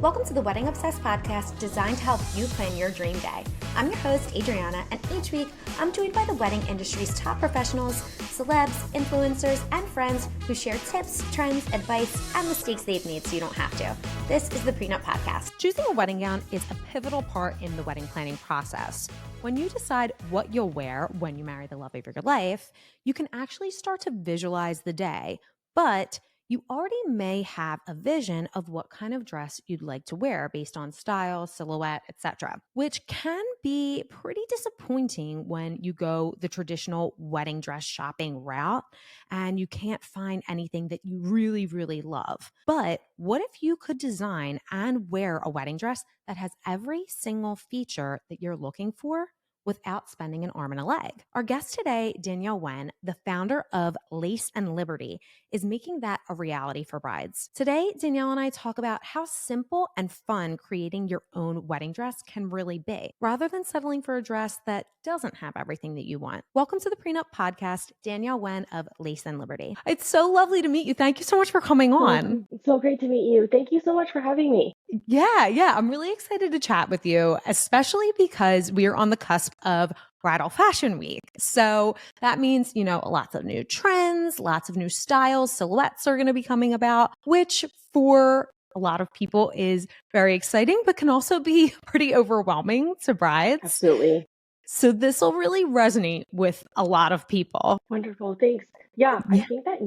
Welcome to the Wedding Obsessed podcast designed to help you plan your dream day. I'm your host, Adriana, and each week I'm joined by the wedding industry's top professionals, celebs, influencers, and friends who share tips, trends, advice, and mistakes they've made so you don't have to. This is the Pre Nup podcast. Choosing a wedding gown is a pivotal part in the wedding planning process. When you decide what you'll wear when you marry the love of your life, you can actually start to visualize the day, but you already may have a vision of what kind of dress you'd like to wear based on style, silhouette, etc., which can be pretty disappointing when you go the traditional wedding dress shopping route and you can't find anything that you really, really love. But what if you could design and wear a wedding dress that has every single feature that you're looking for without spending an arm and a leg? Our guest today, Danielle Wen, the founder of Lace and Liberty, is making that a reality for brides. Today, Danielle and I talk about how simple and fun creating your own wedding dress can really be, rather than settling for a dress that doesn't have everything that you want. Welcome to the Pre Nup podcast, Danielle Wen of Lace and Liberty. It's so lovely to meet you. Thank you so much for coming on. It's so great to meet you. Thank you so much for having me. Yeah. I'm really excited to chat with you, especially because we are on the cusp of Bridal Fashion Week. So that means, lots of new trends, lots of new styles, silhouettes are going to be coming about, which for a lot of people is very exciting, but can also be pretty overwhelming to brides. Absolutely. So this will really resonate with a lot of people. Wonderful. Thanks. Yeah, I think that,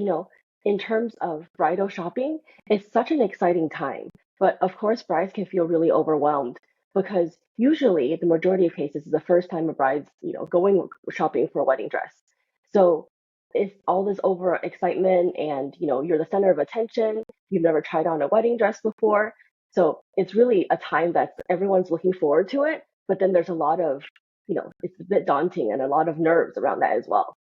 in terms of bridal shopping, it's such an exciting time. But of course, brides can feel really overwhelmed because usually the majority of cases is the first time a bride's, going shopping for a wedding dress. So it's all this over excitement and, you're the center of attention. You've never tried on a wedding dress before. So it's really a time that everyone's looking forward to it. But then there's a lot of it's a bit daunting and a lot of nerves around that as well.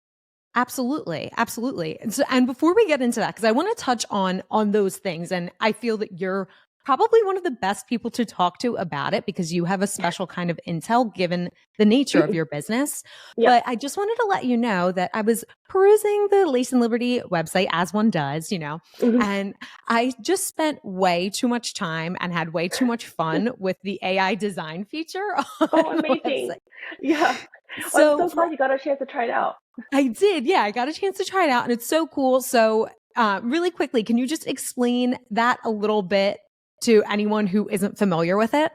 Absolutely. And before we get into that, because I want to touch on those things, and I feel that you're probably one of the best people to talk to about it because you have a special kind of intel given the nature of your business. Yeah. But I just wanted to let you know that I was perusing the Lace and Liberty website, as one does, and I just spent way too much time and had way too much fun with the AI design feature. Oh, amazing. Yeah. So I'm so glad you got a chance to try it out. I did. Yeah, I got a chance to try it out and it's so cool. So really quickly, can you just explain that a little bit to anyone who isn't familiar with it?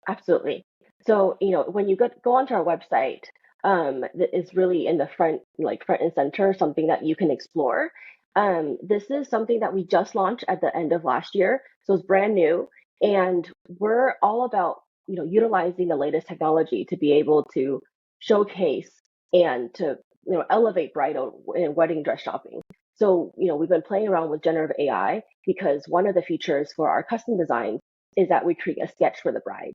Absolutely. So, when you go onto our website, that is really in the front and center, something that you can explore. This is something that we just launched at the end of last year. So it's brand new. And we're all about, utilizing the latest technology to be able to showcase and to, elevate bridal and wedding dress shopping. So, we've been playing around with generative AI because one of the features for our custom designs is that we create a sketch for the bride.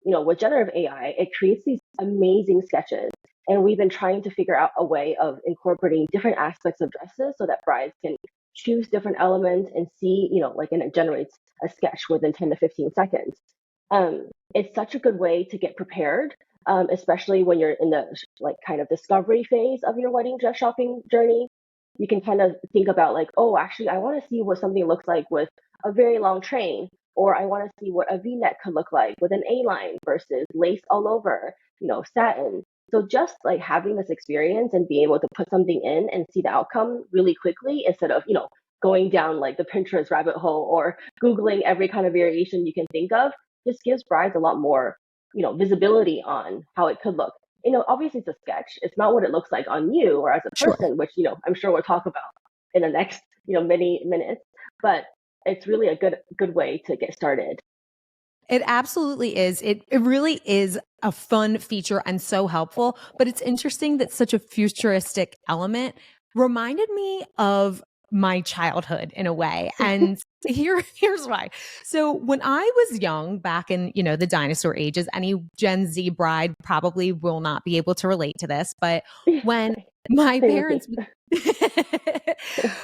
With generative AI, it creates these amazing sketches. And we've been trying to figure out a way of incorporating different aspects of dresses so that brides can choose different elements and see, and it generates a sketch within 10 to 15 seconds. It's such a good way to get prepared, especially when you're in the kind of discovery phase of your wedding dress shopping journey. You can kind of think about oh, actually, I want to see what something looks like with a very long train, or I want to see what a V-neck could look like with an A-line versus lace all over, satin. So just having this experience and being able to put something in and see the outcome really quickly instead of, going down the Pinterest rabbit hole or Googling every kind of variation you can think of, just gives brides a lot more, visibility on how it could look. Obviously it's a sketch. It's not what it looks like on you or as a person, which, I'm sure we'll talk about in the next, many minutes, but it's really a good way to get started. It absolutely is. It really is a fun feature and so helpful, but it's interesting that such a futuristic element reminded me of my childhood in a way. And here's why. So when I was young, back in, the dinosaur ages, any Gen Z bride probably will not be able to relate to this, but when my parents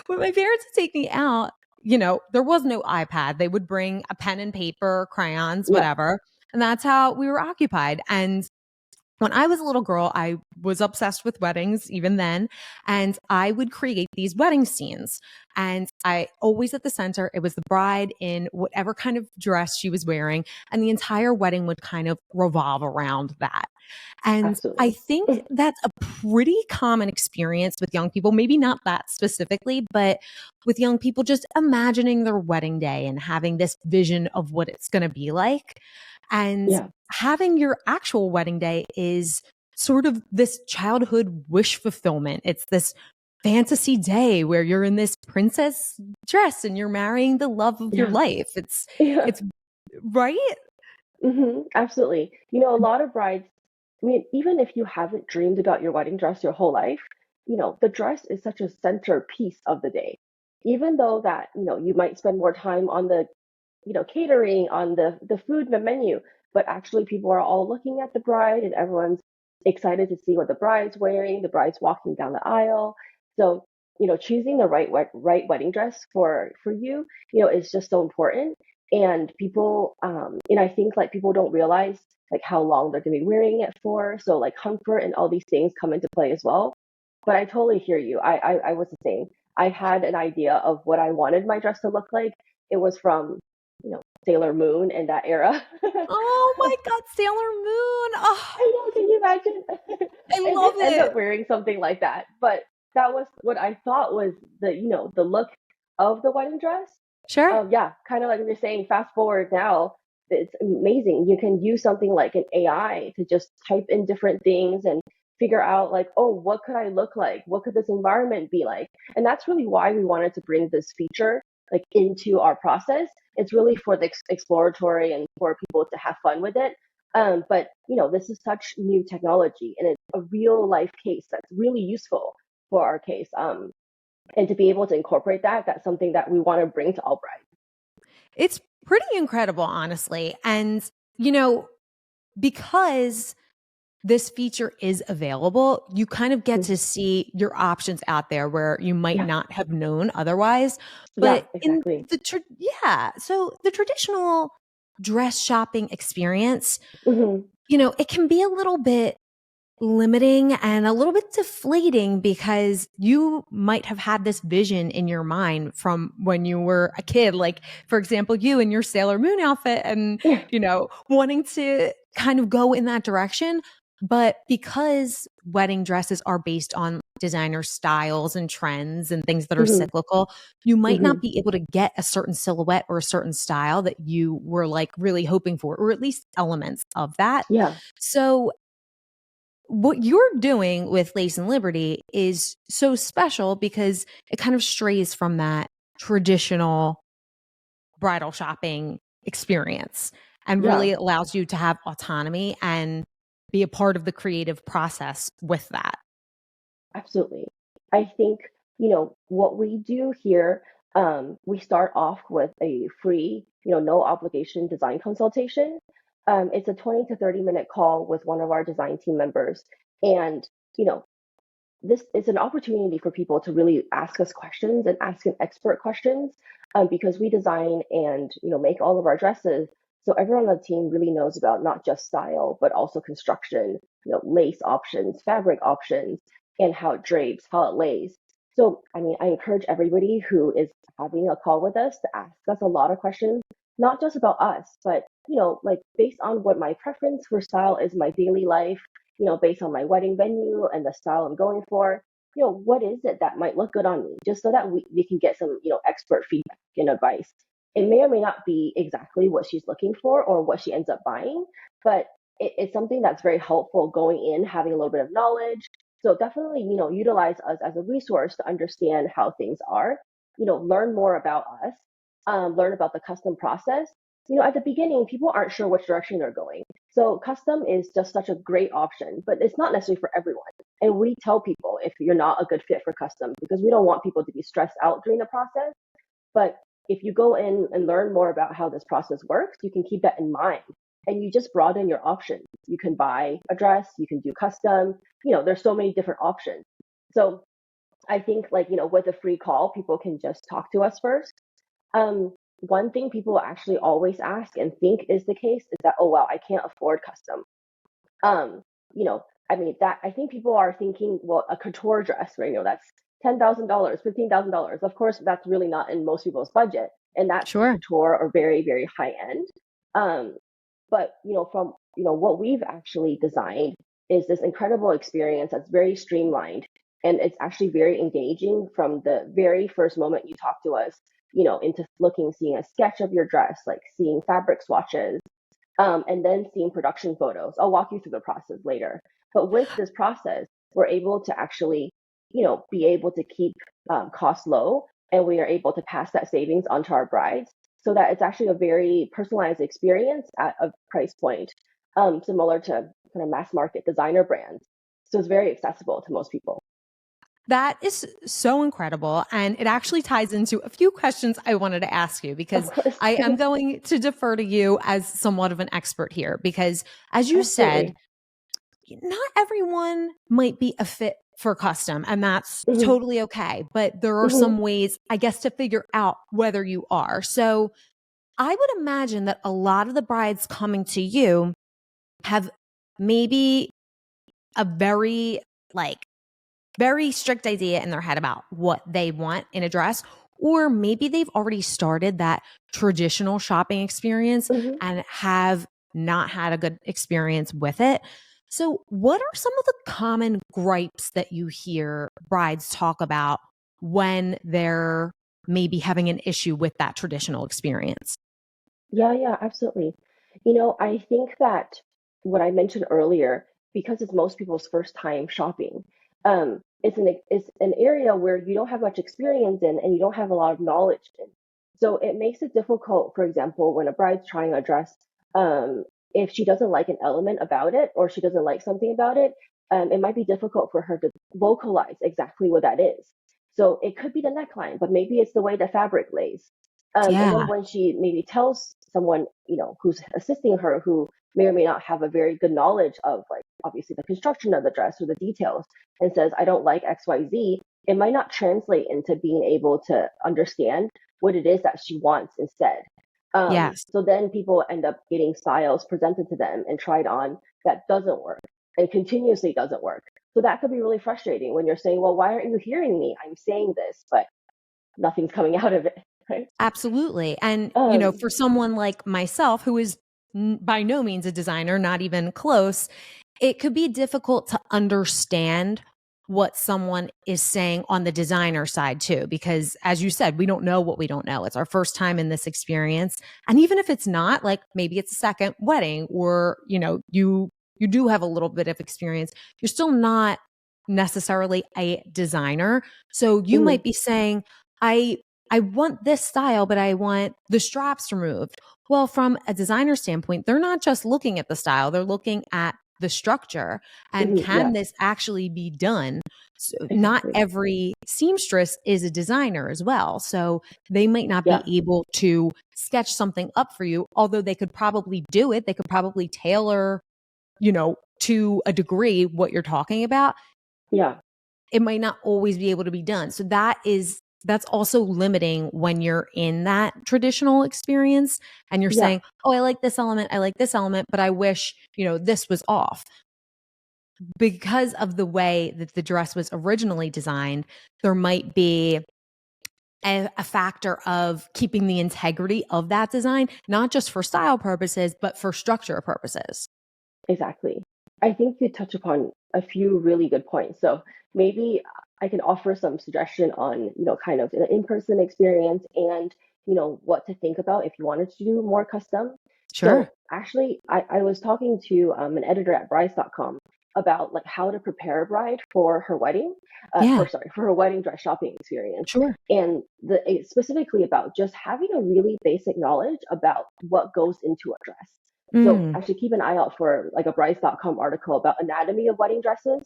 when my parents would take me out, there was no iPad. They would bring a pen and paper, crayons, whatever. And that's how we were occupied. And when I was a little girl, I was obsessed with weddings even then. And I would create these wedding scenes. And I always at the center, it was the bride in whatever kind of dress she was wearing. And the entire wedding would kind of revolve around that. And I Absolutely. think that's a pretty common experience with young people, maybe not that specifically, but with young people just imagining their wedding day and having this vision of what it's going to be like. And Yeah. having your actual wedding day is sort of this childhood wish fulfillment. It's this fantasy day where you're in this princess dress and you're marrying the love of your Yeah. life. Yeah. It's right. Absolutely. A lot of brides, I mean, even if you haven't dreamed about your wedding dress your whole life, the dress is such a centerpiece of the day. Even though that, you might spend more time on the catering, on the food, the menu, but actually people are all looking at the bride and everyone's excited to see what the bride's wearing, the bride's walking down the aisle. So, choosing the right wedding dress for you, is just so important. And people, and I think like people don't realize like how long they're gonna be wearing it for. So like comfort and all these things come into play as well. But I totally hear you. I was the same. I had an idea of what I wanted my dress to look like. It was from Sailor Moon and that era. Oh my God, Sailor Moon. Oh, I know, can you imagine? I I love didn't end it. up wearing something like that, but that was what I thought was the look of the wedding dress. Sure. Yeah, kind of like you're saying, fast forward now, it's amazing. You can use something like an AI to just type in different things and figure out like, oh, what could I look like? What could this environment be like? And that's really why we wanted to bring this feature like into our process. It's really for the exploratory and for people to have fun with it. But this is such new technology and it's a real life case that's really useful for our case. And to be able to incorporate that, that's something that we want to bring to all brides. It's pretty incredible, honestly. And, you know, because this feature is available, you kind of get Mhm. to see your options out there where you might Yeah, not have known otherwise. yeah, But in exactly. so the traditional dress shopping experience, Hmm. it can be a little bit limiting and a little bit deflating because you might have had this vision in your mind from when you were a kid. Like, for example, you in your Sailor Moon outfit and, Yeah. wanting to kind of go in that direction. But because wedding dresses are based on designer styles and trends and things that are Hmm. cyclical, you might Hmm. not be able to get a certain silhouette or a certain style that you were like really hoping for, or at least elements of that. Yeah. So what you're doing with Lace and Liberty is so special because it kind of strays from that traditional bridal shopping experience and Yeah. really allows you to have autonomy and be a part of the creative process with that. Absolutely. I think, what we do here, we start off with a free, no obligation design consultation. It's a 20 to 30-minute call with one of our design team members. And, you know, this is an opportunity for people to really ask us questions and ask an expert questions, because we design and make all of our dresses. So everyone on the team really knows about not just style, but also construction, lace options, fabric options, and how it drapes, how it lays. So, I mean, I encourage everybody who is having a call with us to ask us a lot of questions, not just about us, but, like based on what my preference for style is in my daily life, based on my wedding venue and the style I'm going for, what is it that might look good on me, just so that we can get some, expert feedback and advice. It may or may not be exactly what she's looking for or what she ends up buying, but it's something that's very helpful going in, having a little bit of knowledge. So definitely, utilize us as a resource to understand how things are, learn more about us, learn about the custom process. At the beginning, people aren't sure which direction they're going. So custom is just such a great option, but it's not necessarily for everyone. And we tell people if you're not a good fit for custom, because we don't want people to be stressed out during the process. But if you go in and learn more about how this process works, you can keep that in mind and you just broaden your options. You can buy a dress, you can do custom, there's so many different options. So I think like, with a free call, people can just talk to us first. One thing people actually always ask and think is the case is that, oh, wow, I can't afford custom. Um, I mean, that I think people are thinking, well, a couture dress, right? That's $10,000, $15,000. Of course, that's really not in most people's budget, and that's Sure. couture or very, very high end. Um, but from what we've actually designed is this incredible experience that's very streamlined, and it's actually very engaging from the very first moment you talk to us. Into seeing a sketch of your dress, like seeing fabric swatches, and then seeing production photos. I'll walk you through the process later. But with this process, we're able to actually, be able to keep costs low, and we are able to pass that savings onto our brides so that it's actually a very personalized experience at a price point similar to kind of mass market designer brands. So it's very accessible to most people. That is so incredible. And it actually ties into a few questions I wanted to ask you, because I am going to defer to you as somewhat of an expert here, because as you said, not everyone might be a fit for custom, and that's totally okay. But there are some ways, I guess, to figure out whether you are. So I would imagine that a lot of the brides coming to you have maybe a very strict idea in their head about what they want in a dress, or maybe they've already started that traditional shopping experience and have not had a good experience with it. So what are some of the common gripes that you hear brides talk about when they're maybe having an issue with that traditional experience? Yeah, absolutely. I think that what I mentioned earlier, because it's most people's first time shopping, it's an area where you don't have much experience in and you don't have a lot of knowledge in. So it makes it difficult, for example, when a bride's trying a dress, um, if she doesn't like an element about it or she doesn't like something about it, it might be difficult for her to vocalize exactly what that is. So it could be the neckline, but maybe it's the way the fabric lays. And then Yeah. when she maybe tells someone, who's assisting her, who may or may not have a very good knowledge of, like, obviously the construction of the dress or the details, and says, I don't like XYZ, it might not translate into being able to understand what it is that she wants instead. Yes. So then people end up getting styles presented to them and tried on that doesn't work and continuously doesn't work. So that could be really frustrating when you're saying, well, why aren't you hearing me? I'm saying this, but nothing's coming out of it. Right? Absolutely. And, Um, for someone like myself, who is by no means a designer, not even close, it could be difficult to understand what someone is saying on the designer side too, because as you said, we don't know what we don't know. It's our first time in this experience. And even if it's not, like maybe it's a second wedding, or, you do have a little bit of experience, you're still not necessarily a designer. So you mhm, might be saying, I want this style, but I want the straps removed. Well, from a designer standpoint, they're not just looking at the style, they're looking at the structure and yeah, can this actually be done? So not exactly. every seamstress is a designer as well. So they might not be Yeah, able to sketch something up for you, although they could probably do it. They could probably tailor, to a degree what you're talking about. yeah, It might not always be able to be done. So that's also limiting when you're in that traditional experience and you're yeah, saying, "Oh, I like this element, but I wish, this was off." Because of the way that the dress was originally designed, there might be a factor of keeping the integrity of that design, not just for style purposes, but for structure purposes. exactly. I think you touch upon a few really good points. So maybe I can offer some suggestion on, kind of an in-person experience and, what to think about if you wanted to do more custom. Sure. So actually, I was talking to an editor at brides.com about like how to prepare a bride for her wedding, Yeah. for her wedding dress shopping experience. Sure. And specifically about just having a really basic knowledge about what goes into a dress. So Mm. actually keep an eye out for like a brides.com article about anatomy of wedding dresses.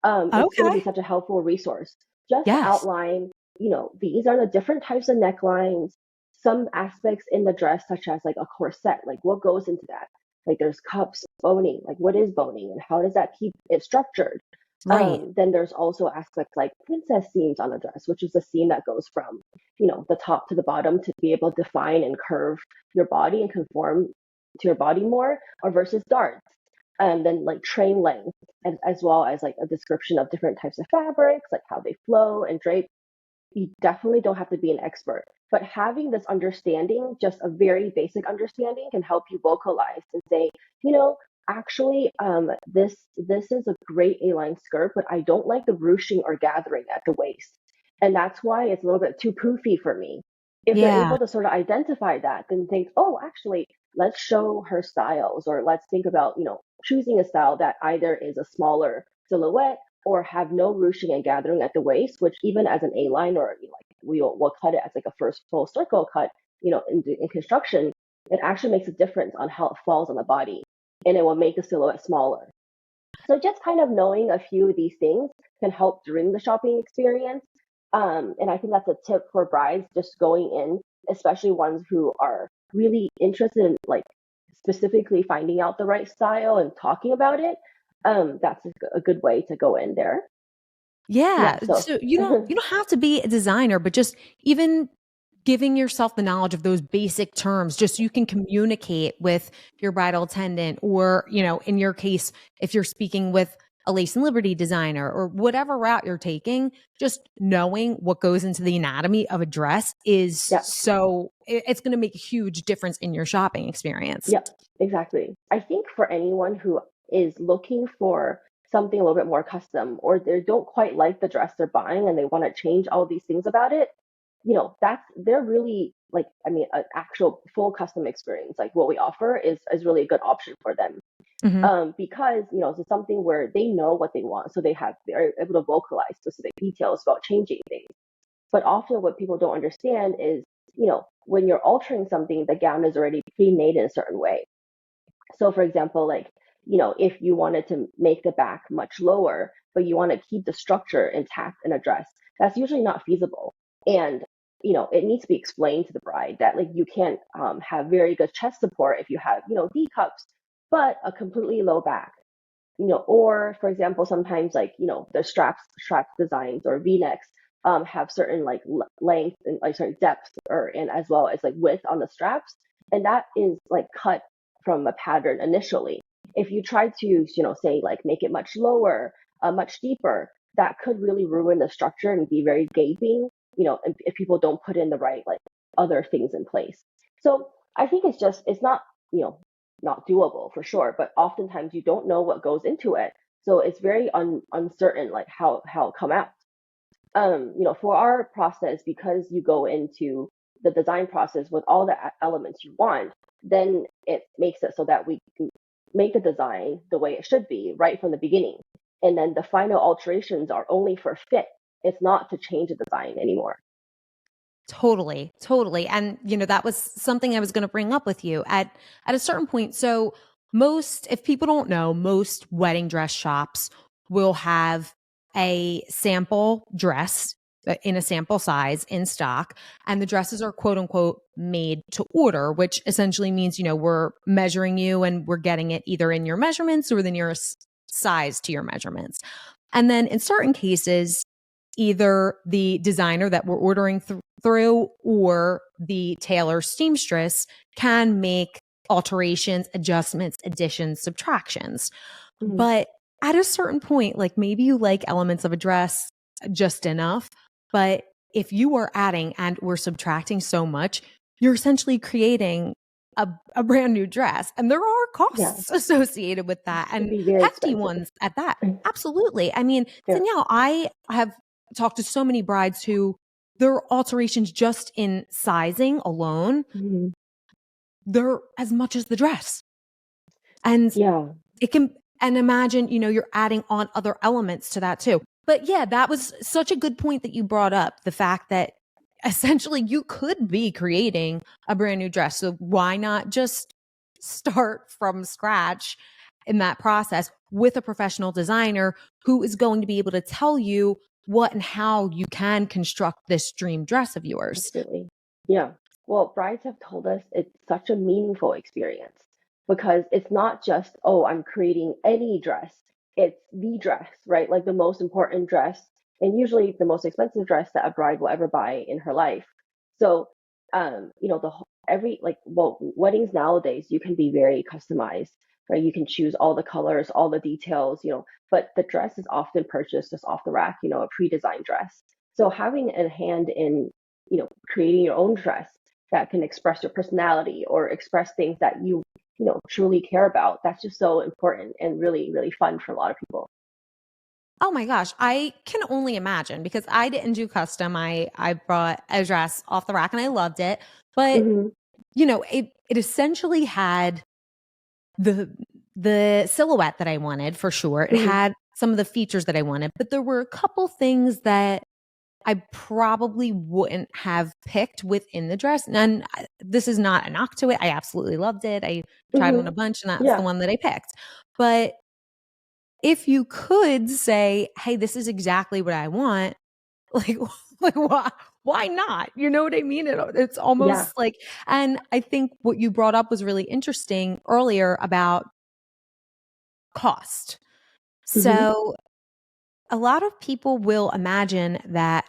It's going to be Okay. such a helpful resource just to Yes. outline, these are the different types of necklines, some aspects in the dress, such as like a corset, like what goes into that. Like there's cups, boning, like what is boning and how does that keep it structured? Right. Then there's also aspects like princess seams on a dress, which is the seam that goes from, the top to the bottom to be able to define and curve your body and conform to your body more, or versus darts. then like train length, and as well as like a description of different types of fabrics, like how they flow and drape. You definitely don't have to be an expert, but having this understanding, just a very basic understanding, can help you vocalize and say, you know, actually, this is a great A-line skirt, but I don't like the ruching or gathering at the waist, and that's why it's a little bit too poofy for me. If they're Yeah. able to sort of identify that, then think, oh, actually, let's show her styles, or let's think about, choosing a style that either is a smaller silhouette or have no ruching and gathering at the waist, which even as an A line, or like we'll cut it as like a first full circle cut, in construction, it actually makes a difference on how it falls on the body, and it will make the silhouette smaller. So just kind of knowing a few of these things can help during the shopping experience. And I think that's a tip for brides just going in, especially ones who are really interested in like specifically finding out the right style and talking about it. That's a good way to go in there. Yeah. Yeah. So So you don't have to be a designer, but just even giving yourself the knowledge of those basic terms just so you can communicate with your bridal attendant, or, in your case, if you're speaking with a lace and liberty designer or whatever route you're taking, just knowing what goes into the anatomy of a dress is yeah, it's going to make a huge difference in your shopping experience. yeah, exactly. I think for anyone who is looking for something a little bit more custom, or they don't quite like the dress they're buying and they want to change all these things about it, they're really like, I mean, an actual full custom experience, like what we offer is really a good option for them. Hmm. Because it's something where they know what they want, so they're able to vocalize specific details about changing things. But often what people don't understand is, when you're altering something, the gown is already pre-made in a certain way. So for example, like, if you wanted to make the back much lower, but you want to keep the structure intact in a dress, that's usually not feasible. And, it needs to be explained to the bride that like you can't have very good chest support if you have, D cups, but a completely low back. Or for example, sometimes like, the strap designs or V-necks have certain like length and like sorry depth, or and as well as like width on the straps, and that is like cut from a pattern initially. If you try to, say like make it much lower, much deeper, that could really ruin the structure and be very gaping, if people don't put in the right like other things in place. So I think it's not, not doable for sure, but oftentimes you don't know what goes into it. So it's very uncertain like how it come out. For our process, because you go into the design process with all the elements you want, then it makes it so that we can make the design the way it should be right from the beginning. And then the final alterations are only for fit. It's not to change the design anymore. Totally, totally. And that was something I was going to bring up with you at a certain point. So if people don't know, most wedding dress shops will have a sample dress in a sample size in stock, and the dresses are quote unquote made to order, which essentially means, we're measuring you and we're getting it either in your measurements or the nearest size to your measurements. And then in certain cases, either the designer that we're ordering through or the tailor seamstress can make alterations, adjustments, additions, subtractions. Mm-hmm. But at a certain point, like maybe you like elements of a dress just enough, but if you are adding and or subtracting so much, you're essentially creating a brand new dress. And there are costs associated with that, It'd and be very hefty expensive. ones at that. Absolutely. I mean, Yeah. Danielle, I have talked to so many brides who their alterations just in sizing alone, Mm-hmm. they're as much as the dress. And Yeah. it can, and imagine, you're adding on other elements to that too. But yeah, that was such a good point that you brought up. The fact that essentially you could be creating a brand new dress. So why not just start from scratch in that process with a professional designer who is going to be able to tell you what and how you can construct this dream dress of yours. Absolutely. Yeah. Well, brides have told us it's such a meaningful experience because it's not just, oh, I'm creating any dress. It's the dress, right? Like the most important dress, and usually the most expensive dress that a bride will ever buy in her life. So, the every like, well, weddings nowadays, you can be very customized. right? You can choose all the colors, all the details, but the dress is often purchased just off the rack, a pre-designed dress. So having a hand in, creating your own dress that can express your personality or express things that you truly care about, that's just so important and really, really fun for a lot of people. Oh my gosh, I can only imagine because I didn't do custom. I brought a dress off the rack and I loved it. But Hmm. it essentially had the silhouette that I wanted for sure. It Hmm. had some of the features that I wanted, but there were a couple things that I probably wouldn't have picked within the dress. And this is not a knock to it. I absolutely loved it. I tried on Hmm. a bunch and that's the Yeah. one that I picked. But if you could say, "Hey, this is exactly what I want," like, like why not? You know what I mean? It's Yeah. almost like, and I think what you brought up was really interesting earlier about cost. Hmm. So a lot of people will imagine that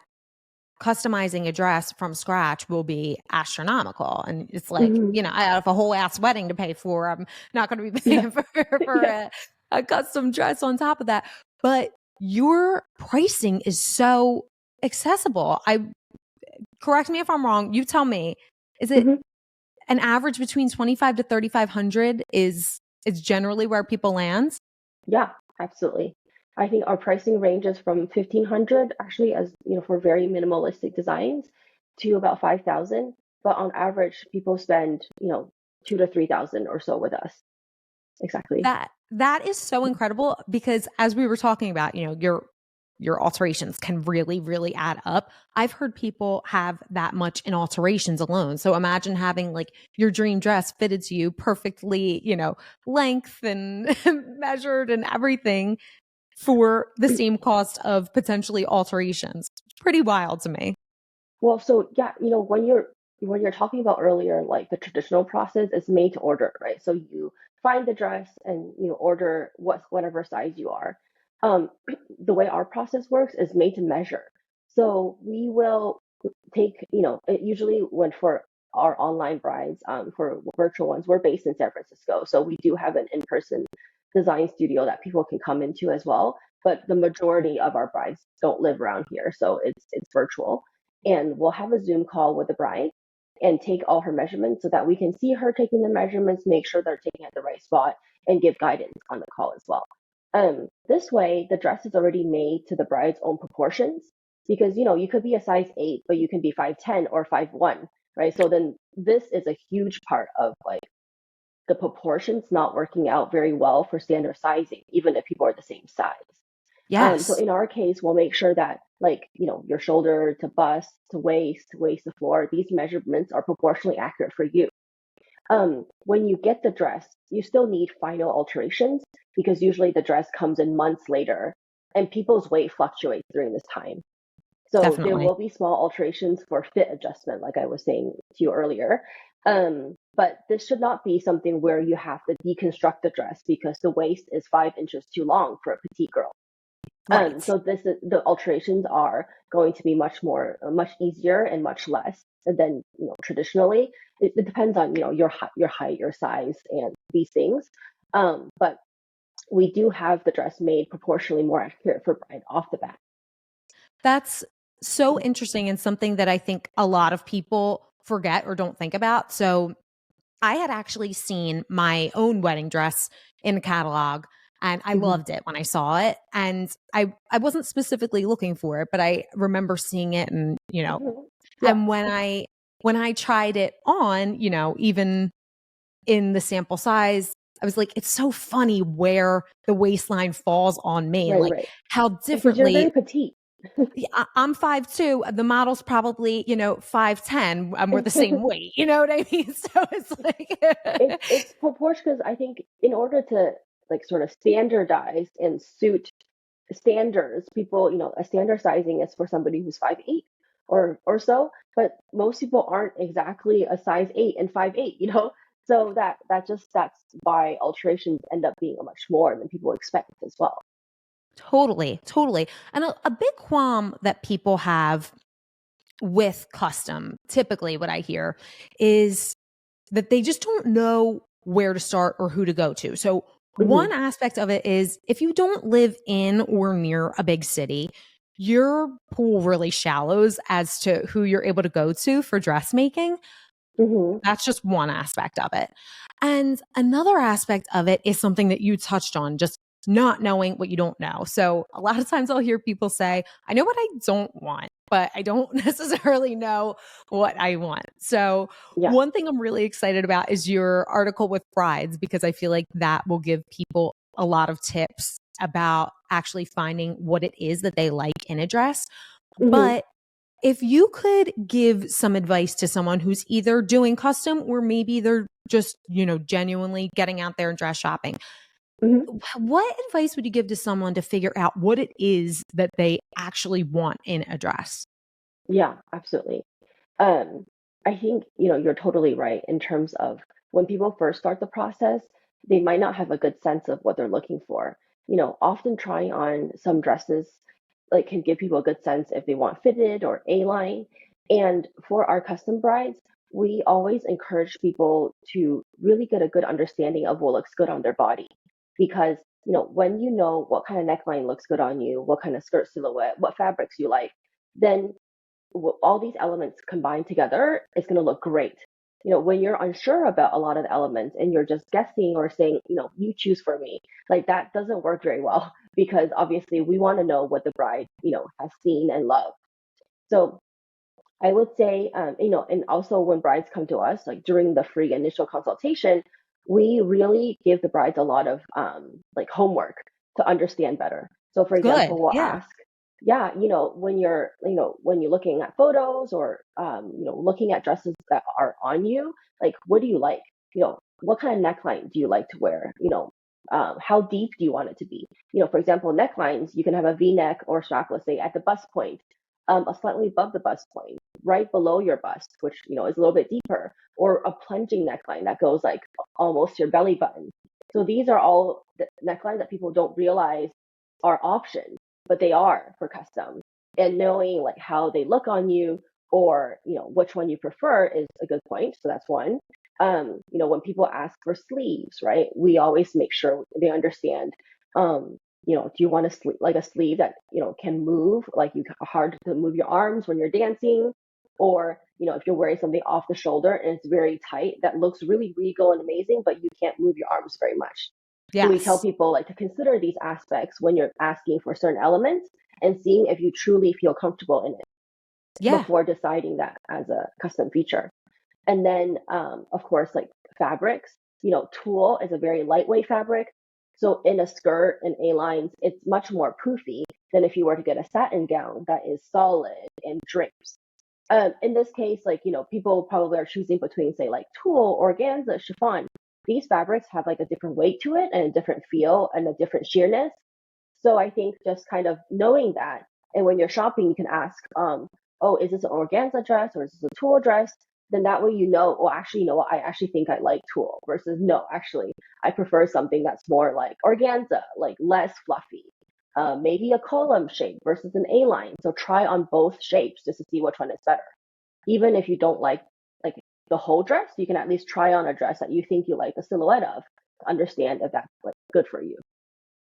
customizing a dress from scratch will be astronomical. And it's like, Hmm. I have a whole ass wedding to pay for. I'm not going to be Yeah. paying for Yeah. a custom dress on top of that. But your pricing is so accessible. Correct me if I'm wrong. You tell me, is it Hmm. an average between 25 to 3,500 is generally where people land? Yeah, absolutely. I think our pricing ranges from 1,500 actually, as for very minimalistic designs, to about 5,000. But on average, people spend, 2 to 3,000 or so with us. Exactly. That is so incredible because as we were talking about, your alterations can really, really add up. I've heard people have that much in alterations alone. So imagine having like your dream dress fitted to you perfectly, length and measured and everything for the same cost of potentially alterations. It's pretty wild to me. Well, so yeah, when you're talking about earlier, like the traditional process is made to order, right? So you find the dress and order whatever size you are. The way our process works is made to measure. So we will take, usually when for our online brides, for virtual ones, we're based in San Francisco. So we do have an in-person design studio that people can come into as well. But the majority of our brides don't live around here, so it's virtual. And we'll have a Zoom call with the bride and take all her measurements so that we can see her taking the measurements, make sure they're taken at the right spot, and give guidance on the call as well. This way, the dress is already made to the bride's own proportions because you could be a size 8, but you can be 5'10" or 5'1", right? So then this is a huge part of like the proportions not working out very well for standard sizing, even if people are the same size. So Yes, in our case, we'll make sure that like, your shoulder to bust to waist to floor, these measurements are proportionally accurate for you. When you get the dress, you still need final alterations because usually the dress comes in months later and people's weight fluctuates during this time. So there definitely. will be small alterations for fit adjustment, like I was saying to you earlier. But this should not be something where you have to deconstruct the dress because the waist is 5 inches too long for a petite girl. Right. So the alterations are going to be much easier and much less than traditionally. It depends on your height, your size, and these things. But we do have the dress made proportionally more accurate for bride off the bat. That's so interesting and something that I think a lot of people forget or don't think about. So I had actually seen my own wedding dress in a catalog and I Hmm. loved it when I saw it. And I wasn't specifically looking for it, but I remember seeing it and, Hmm. Yeah. and when I tried it on, even in the sample size, I was like, it's so funny where the waistline falls on me and Right. like Right. how Because you're very differently. petite. Yeah, I'm 5'2". The model's probably, 5'10", and we're the same weight. You know what I mean? So it's like, It's proportional because I think in order to like sort of standardize and suit standards, people, a standard sizing is for somebody who's 5'8" or so, but most people aren't exactly a size 8 and 5'8", So that's why alterations end up being much more than people expect as well. totally, totally. And a big qualm that people have with custom, typically what I hear is that they just don't know where to start or who to go to. So Hmm. one aspect of it is if you don't live in or near a big city, your pool really shallows as to who you're able to go to for dressmaking. Hmm. That's just one aspect of it. And another aspect of it is something that you touched on, just not knowing what you don't know. So a lot of times I'll hear people say, I know what I don't want, but I don't necessarily know what I want. So Yeah. one thing I'm really excited about is your article with brides, because I feel like that will give people a lot of tips about actually finding what it is that they like in a dress. Hmm. But if you could give some advice to someone who's either doing custom or maybe they're just, genuinely getting out there and dress shopping, Hmm. what advice would you give to someone to figure out what it is that they actually want in a dress? Yeah, absolutely. Um, I think, you're totally right in terms of when people first start the process, they might not have a good sense of what they're looking for. Often trying on some dresses like can give people a good sense if they want fitted or A-line. And for our custom brides, we always encourage people to really get a good understanding of what looks good on their body. Because, when you know what kind of neckline looks good on you, what kind of skirt silhouette, what fabrics you like, then all these elements combined together is going to look great. When you're unsure about a lot of the elements and you're just guessing or saying, you choose for me, like that doesn't work very well because obviously we want to know what the bride, has seen and loved. So I would say, and also when brides come to us, like during the free initial consultation, we really give the brides a lot of like homework to understand better. So, for Good. example, we'll Yeah. ask, yeah, when you're looking at photos or looking at dresses that are on you, like what do you like? What kind of neckline do you like to wear? How deep do you want it to be? For example, necklines, you can have a V-neck or strapless, say at the bust point, a slightly above the bust point, right below your bust, which is a little bit deeper, or a plunging neckline that goes like almost to your belly button. So these are all the necklines that people don't realize are options, but they are for custom. And knowing like how they look on you or which one you prefer is a good point. So that's one. When people ask for sleeves, right? We always make sure they understand do you want a sleeve like a sleeve that can move, like you hard to move your arms when you're dancing, or if you're wearing something off the shoulder and it's very tight that looks really regal and amazing, but you can't move your arms very much. So we tell Yes. people like to consider these aspects when you're asking for certain elements and seeing if you truly feel comfortable in it Yeah. before deciding that as a custom feature. And then, of course, like fabrics, tulle is a very lightweight fabric. So in a skirt and A-lines, it's much more poofy than if you were to get a satin gown that is solid and drapes. In this case, like, people probably are choosing between, say, like tulle, organza, chiffon. These fabrics have like a different weight to it and a different feel and a different sheerness. So I think just kind of knowing that, and when you're shopping, you can ask, oh, is this an organza dress or is this a tulle dress? Then that way oh, actually, what? I actually think I like tulle versus no, actually, I prefer something that's more like organza, like less fluffy. Maybe a column shape versus an A-line. So try on both shapes just to see which one is better. Even if you don't like the whole dress, you can at least try on a dress that you think you like the silhouette of to understand if that's like good for you.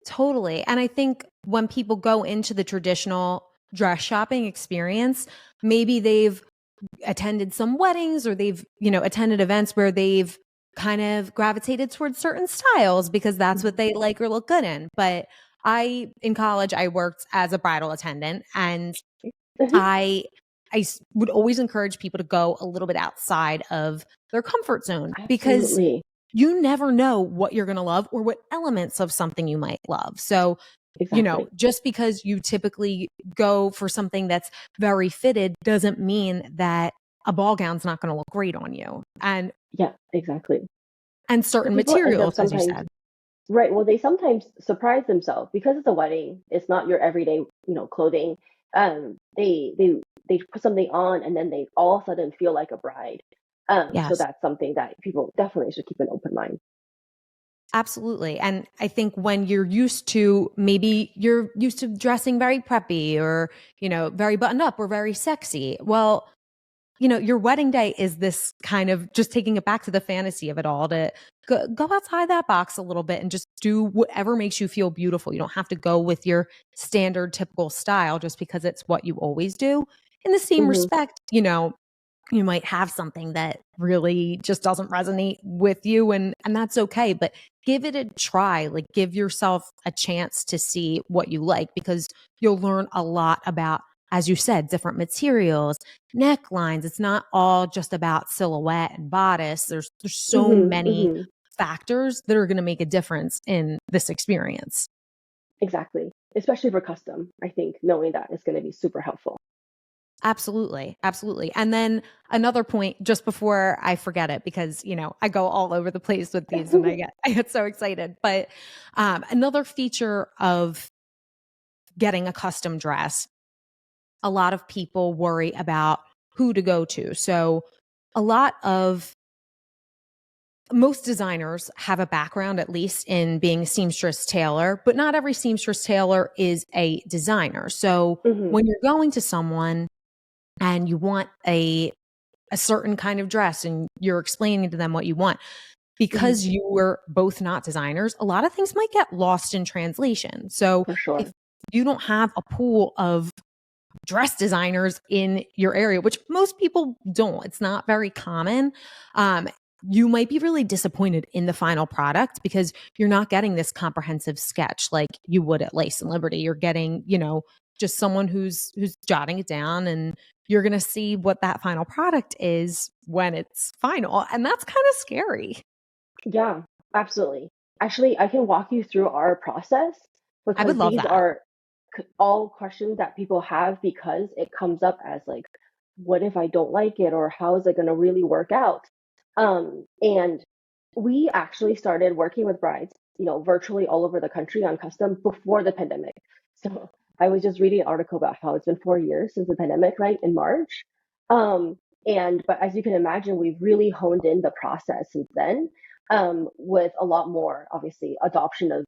Totally. And I think when people go into the traditional dress shopping experience, maybe they've attended some weddings or they've, attended events where they've kind of gravitated towards certain styles because that's what they like or look good in. But in college, I worked as a bridal attendant, and Mhm. I would always encourage people to go a little bit outside of their comfort zone because Absolutely. you never know what you're going to love or what elements of something you might love. So, Exactly. just because you typically go for something that's very fitted doesn't mean that a ball gown's not going to look great on you. Yeah, exactly. And Because certain people end up materials, as you sometimes, said. right, well, they sometimes surprise themselves because it's a wedding. It's not your everyday, clothing. They put something on and then they all of a sudden feel like a bride. So Yes. that's something that people definitely should keep an open mind. Absolutely. And I think when maybe you're used to dressing very preppy or, very buttoned up or very sexy. Well, your wedding day is this kind of just taking it back to the fantasy of it all, to go outside that box a little bit and just do whatever makes you feel beautiful. You don't have to go with your standard typical style just because it's what you always do. In the same respect, you might have something that really just doesn't resonate with you, and that's okay, but give it a try. Like, give yourself a chance to see what you like, because you'll learn a lot about, as you said, different materials, necklines. It's not all just about silhouette and bodice. There's so many factors that are going to make a difference in this experience. Exactly. Especially for custom. I think knowing that is going to be super helpful. Absolutely. Absolutely. And then another point, just before I forget it, because, I go all over the place with these and I get so excited. But another feature of getting a custom dress, a lot of people worry about who to go to. So most designers have a background, at least, in being a seamstress tailor, but not every seamstress tailor is a designer. So when you're going to someone and you want a certain kind of dress and you're explaining to them what you want, because you were both not designers, a lot of things might get lost in translation. So For sure. if you don't have a pool of dress designers in your area, which most people don't, it's not very common, you might be really disappointed in the final product because you're not getting this comprehensive sketch like you would at Lace and Liberty. You're getting, just someone who's jotting it down, and you're going to see what that final product is when it's final. And that's kind of scary. Yeah, absolutely. Actually, I can walk you through our process, I because would love these that. are all questions that people have, because it comes up as like, what if I don't like it, or how is it going to really work out? And we actually started working with brides, virtually all over the country on custom before the pandemic. So I was just reading an article about how it's been 4 years since the pandemic, right, in March. But as you can imagine, we've really honed in the process since then, with a lot more, obviously, adoption of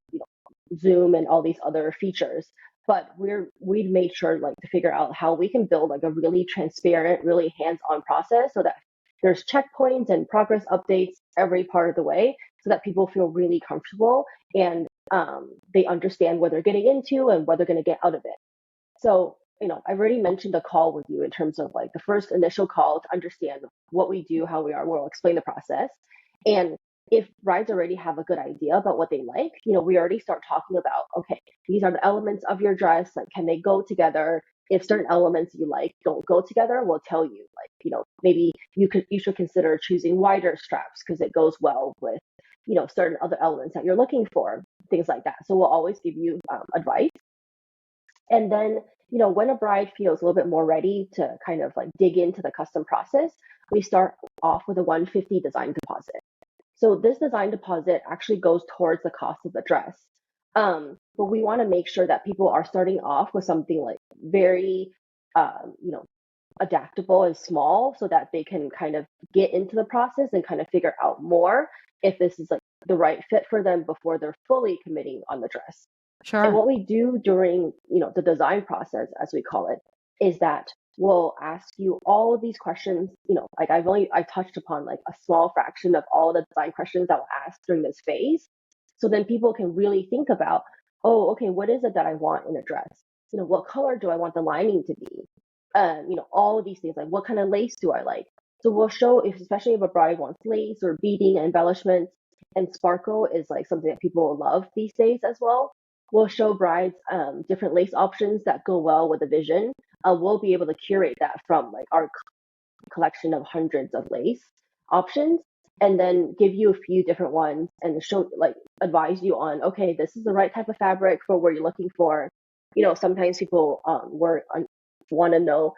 Zoom and all these other features. But we've made sure, like, to figure out how we can build like a really transparent, really hands-on process, so that there's checkpoints and progress updates every part of the way, so that people feel really comfortable, and they understand what they're getting into and what they're going to get out of it. So, I've already mentioned the call with you in terms of like the first initial call to understand what we do, how we are. We'll explain the process. And if brides already have a good idea about what they like, we already start talking about, okay, these are the elements of your dress. Like, can they go together? If certain elements you like don't go together, we'll tell you, like, maybe you should consider choosing wider straps because it goes well with, certain other elements that you're looking for, things like that. So we'll always give you advice. And then, when a bride feels a little bit more ready to kind of like dig into the custom process, we start off with a 150 design deposit. So this design deposit actually goes towards the cost of the dress. But we want to make sure that people are starting off with something like very, adaptable and small, so that they can kind of get into the process and kind of figure out more if this is like the right fit for them before they're fully committing on the dress. Sure. And what we do during, the design process, as we call it, is that we'll ask you all of these questions. Like I touched upon like a small fraction of all the design questions that we'll ask during this phase. So then people can really think about, oh, okay, what is it that I want in a dress? What color do I want the lining to be? All of these things, like what kind of lace do I like? So we'll show, especially if a bride wants lace or beading and embellishments, and sparkle is like something that people love these days as well. We'll show brides different lace options that go well with the vision. We'll be able to curate that from like our collection of hundreds of lace options, and then give you a few different ones and show, like, advise you on, okay, this is the right type of fabric for what you're looking for. Sometimes people want to know,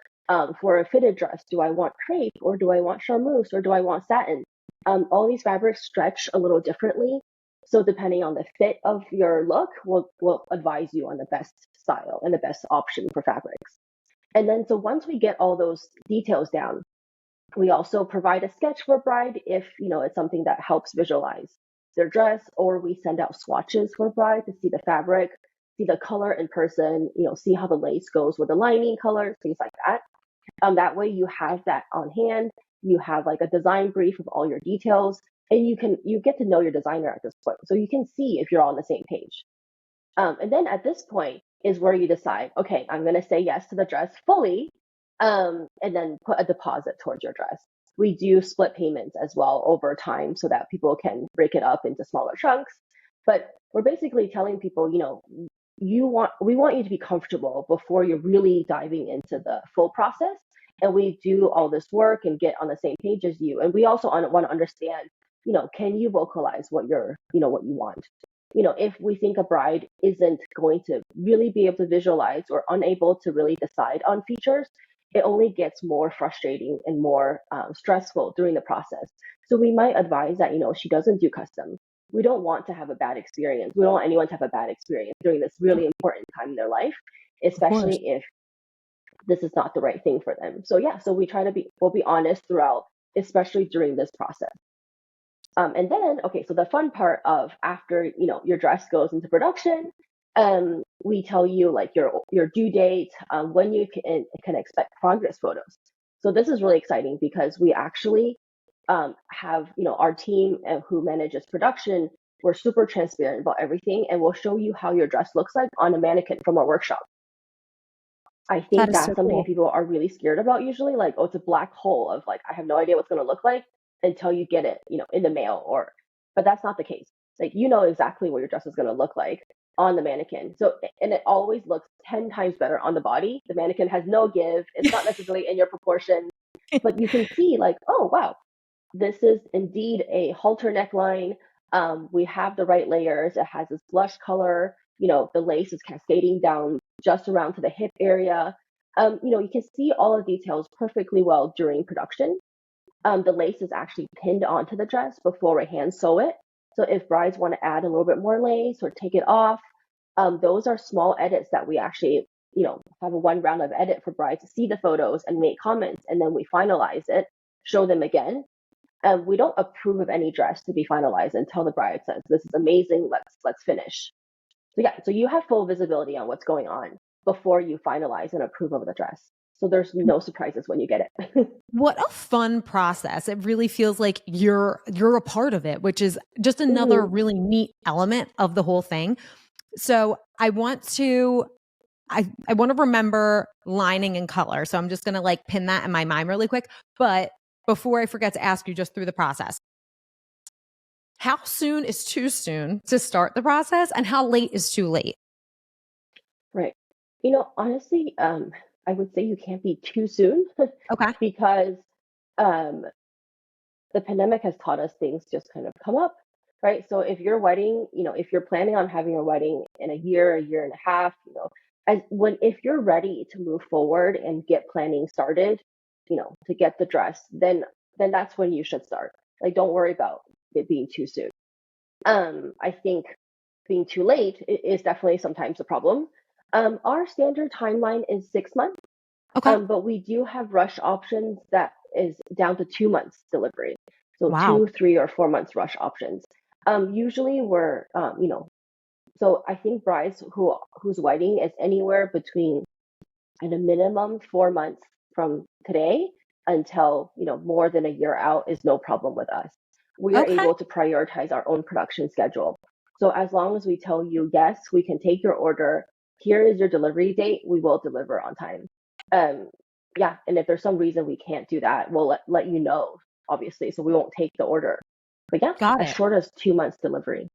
for a fitted dress, do I want crepe, or do I want charmeuse, or do I want satin? All these fabrics stretch a little differently. So depending on the fit of your look, we'll advise you on the best style and the best option for fabrics. And then, so once we get all those details down, we also provide a sketch for bride if, it's something that helps visualize their dress, or we send out swatches for bride to see the fabric, see the color in person, see how the lace goes with the lining color, things like that. That way you have that on hand. You have like a design brief of all your details, and you get to know your designer at this point. So you can see if you're on the same page. And then at this point is where you decide, okay, I'm going to say yes to the dress fully, and then put a deposit towards your dress. We do split payments as well over time so that people can break it up into smaller chunks. But we're basically telling people, we want you to be comfortable before you're really diving into the full process. And we do all this work and get on the same page as you. And we also want to understand, can you vocalize what what you want? If we think a bride isn't going to really be able to visualize or unable to really decide on features, it only gets more frustrating and more stressful during the process. So we might advise that, she doesn't do custom. We don't want to have a bad experience. We don't want anyone to have a bad experience during this really important time in their life, Of course. especially if this is not the right thing for them. So yeah, so we'll be honest throughout, especially during this process. And then, okay, so the fun part of after, your dress goes into production, we tell you like your due date, when you can expect progress photos. So this is really exciting because we actually have, our team who manages production. We're super transparent about everything, and we'll show you how your dress looks like on a mannequin from our workshop. I That think is so that's something that cool. people are really scared about usually. Like, oh, it's a black hole of like, I have no idea what's going to look like until you get it, in the mail but that's not the case. Like, exactly what your dress is going to look like on the mannequin. So, and it always looks 10 times better on the body. The mannequin has no give. It's not necessarily in your proportion, but you can see like, oh, wow, this is indeed a halter neckline. We have the right layers. It has this blush color. The lace is cascading down just around to the hip area. You can see all the details perfectly well during production. The lace is actually pinned onto the dress before we hand sew it. So if brides want to add a little bit more lace or take it off, those are small edits that we actually, have a one round of edit for brides to see the photos and make comments, and then we finalize it, show them again. We don't approve of any dress to be finalized until the bride says, "This is amazing. Let's finish." So yeah, so you have full visibility on what's going on before you finalize and approve of the dress. So there's no surprises when you get it. What a fun process. It really feels like you're a part of it, which is just another Mhm. really neat element of the whole thing. So I want to remember lining and color. So I'm just going to like pin that in my mind really quick. But before I forget to ask you just through the process, how soon is too soon to start the process and how late is too late? Right. Honestly, I would say you can't be too soon Okay. because um, the pandemic has taught us things just kind of come up, right? So if your wedding, if you're planning on having a wedding in a year and a half, if you're ready to move forward and get planning started, to get the dress, then that's when you should start. Like, don't worry about it being too soon. I think being too late is definitely sometimes a problem. Our standard timeline is 6 months, Okay. but we do have rush options that is down to 2 months delivery. So Wow. 2, 3, or 4 months rush options. Usually we're, so I think brides whose wedding is anywhere between at a minimum 4 months from today until more than a year out is no problem with us. We are Okay. able to prioritize our own production schedule. So as long as we tell you, yes, we can take your order, here is your delivery date, we will deliver on time. um yeah, and if there's some reason we can't do that, we'll let you know, obviously, so we won't take the order. But yeah, Got as it. short as 2 months delivery.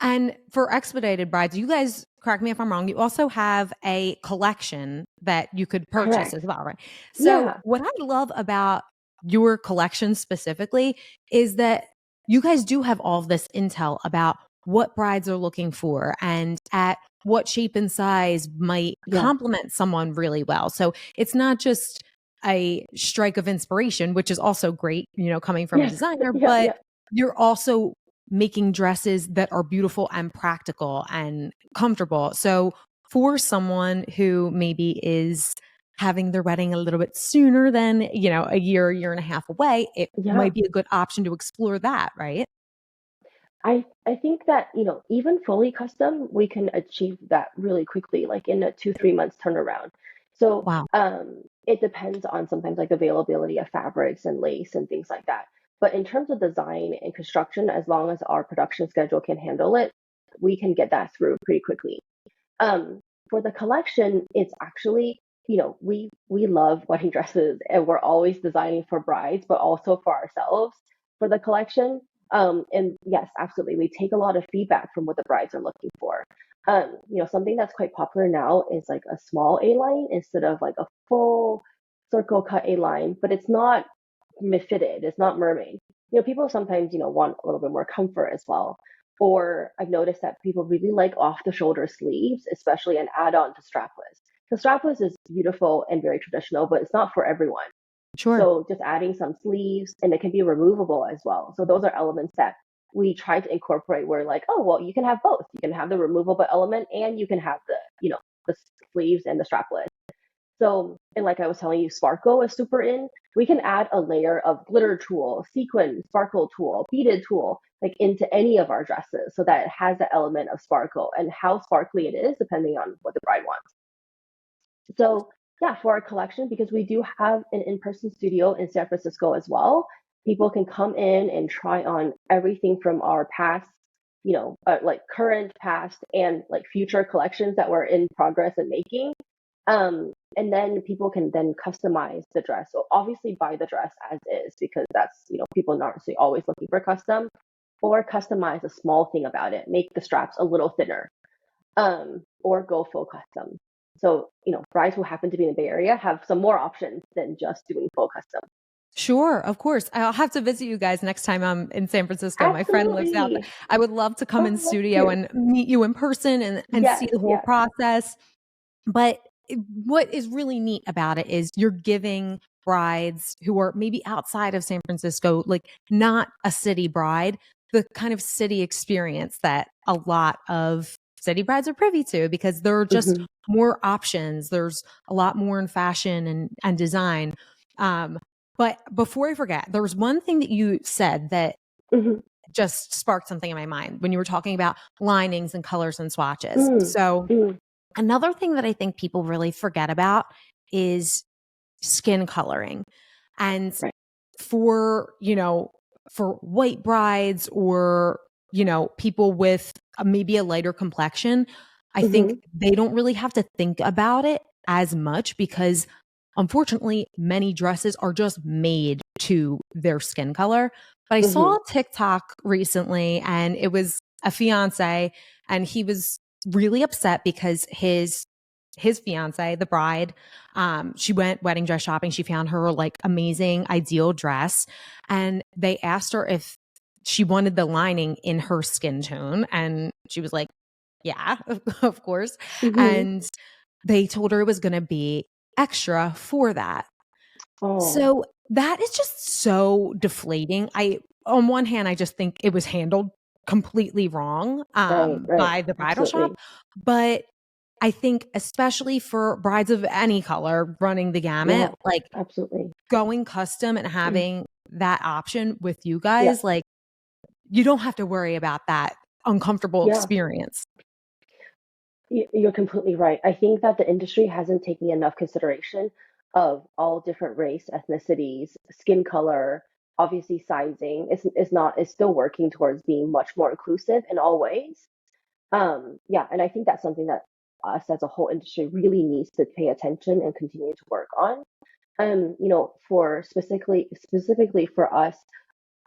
And for expedited brides, you guys, correct me if I'm wrong, you also have a collection that you could purchase as Correct. well, right? So, Yeah. what I love about your collection specifically is that you guys do have all of this intel about what brides are looking for and at what shape and size might Yeah. complement someone really well. So, it's not just a strike of inspiration, which is also great, coming from a Yes. designer, Yeah, but yeah. you're also making dresses that are beautiful and practical and comfortable. So for someone who maybe is having their wedding a little bit sooner than, a year and a half away, it Yeah. might be a good option to explore that, right? I think that, even fully custom, we can achieve that really quickly, like in a 2, 3 months turnaround. So Wow. it depends on sometimes like availability of fabrics and lace and things like that. But in terms of design and construction, as long as our production schedule can handle it, we can get that through pretty quickly. Um, for the collection, it's actually, we love wedding dresses and we're always designing for brides, but also for ourselves for the collection. And yes, absolutely, we take a lot of feedback from what the brides are looking for. Something that's quite popular now is like a small A line instead of like a full circle cut A line, but it's not fitted, it's not mermaid. People sometimes, want a little bit more comfort as well. Or I've noticed that people really like off the shoulder sleeves, especially an add on to strapless. The strapless is beautiful and very traditional, but it's not for everyone. Sure. So just adding some sleeves, and it can be removable as well. So those are elements that we try to incorporate where like, oh, well, you can have both. You can have the removable element and you can have the sleeves and the strapless. So, and like I was telling you, sparkle is super in. We can add a layer of glitter tool, sequin, sparkle tool, beaded tool, like into any of our dresses so that it has the element of sparkle and how sparkly it is depending on what the bride wants. So yeah, for our collection, because we do have an in-person studio in San Francisco as well, people can come in and try on everything from our past, like current, past, and like future collections that we're in progress and making. And then people can then customize the dress. So obviously buy the dress as is because that's, people not necessarily always looking for custom, or customize a small thing about it, make the straps a little thinner, or go full custom. So, brides who happen to be in the Bay Area have some more options than just doing full custom. Sure, of course. I'll have to visit you guys next time I'm in San Francisco. My friend lives out there. Absolutely. I would love to come in Oh, that's studio cute. and meet you in person and see Yes, the whole yes. process. But what is really neat about it is you're giving brides who are maybe outside of San Francisco, like not a city bride, the kind of city experience that a lot of city brides are privy to because there are just Hmm. more options. There's a lot more in fashion and design. Um, but before I forget, there was one thing that you said that Hmm. just sparked something in my mind when you were talking about linings and colors and swatches. Mm. So Mm. another thing that I think people really forget about is skin coloring. And Right. for, for white brides or, people with maybe a lighter complexion, I think Hmm. they don't really have to think about it as much because unfortunately, many dresses are just made to their skin color. But I saw Hmm. a TikTok recently and it was a fiance and he was really upset because his fiance, the bride, she went wedding dress shopping. She found her like amazing ideal dress. And they asked her if she wanted the lining in her skin tone. And she was like, yeah, of course. Hmm. And they told her it was going to be extra for that. Oh, So that is just so deflating. On one hand, I just think it was handled completely wrong right, right. by the bridal shop. Absolutely. But I think, especially for brides of any color running the Yeah, gamut, like absolutely. going custom and having that option with you Yeah, guys, like you don't have to worry about that uncomfortable yeah. experience. You're completely right. I think that the industry hasn't taken enough consideration of all different race, ethnicities, skin color, obviously sizing. It's still working towards being much more inclusive in all ways. Yeah, and I think that's something that us as a whole industry really needs to pay attention and continue to work on. For specifically for us,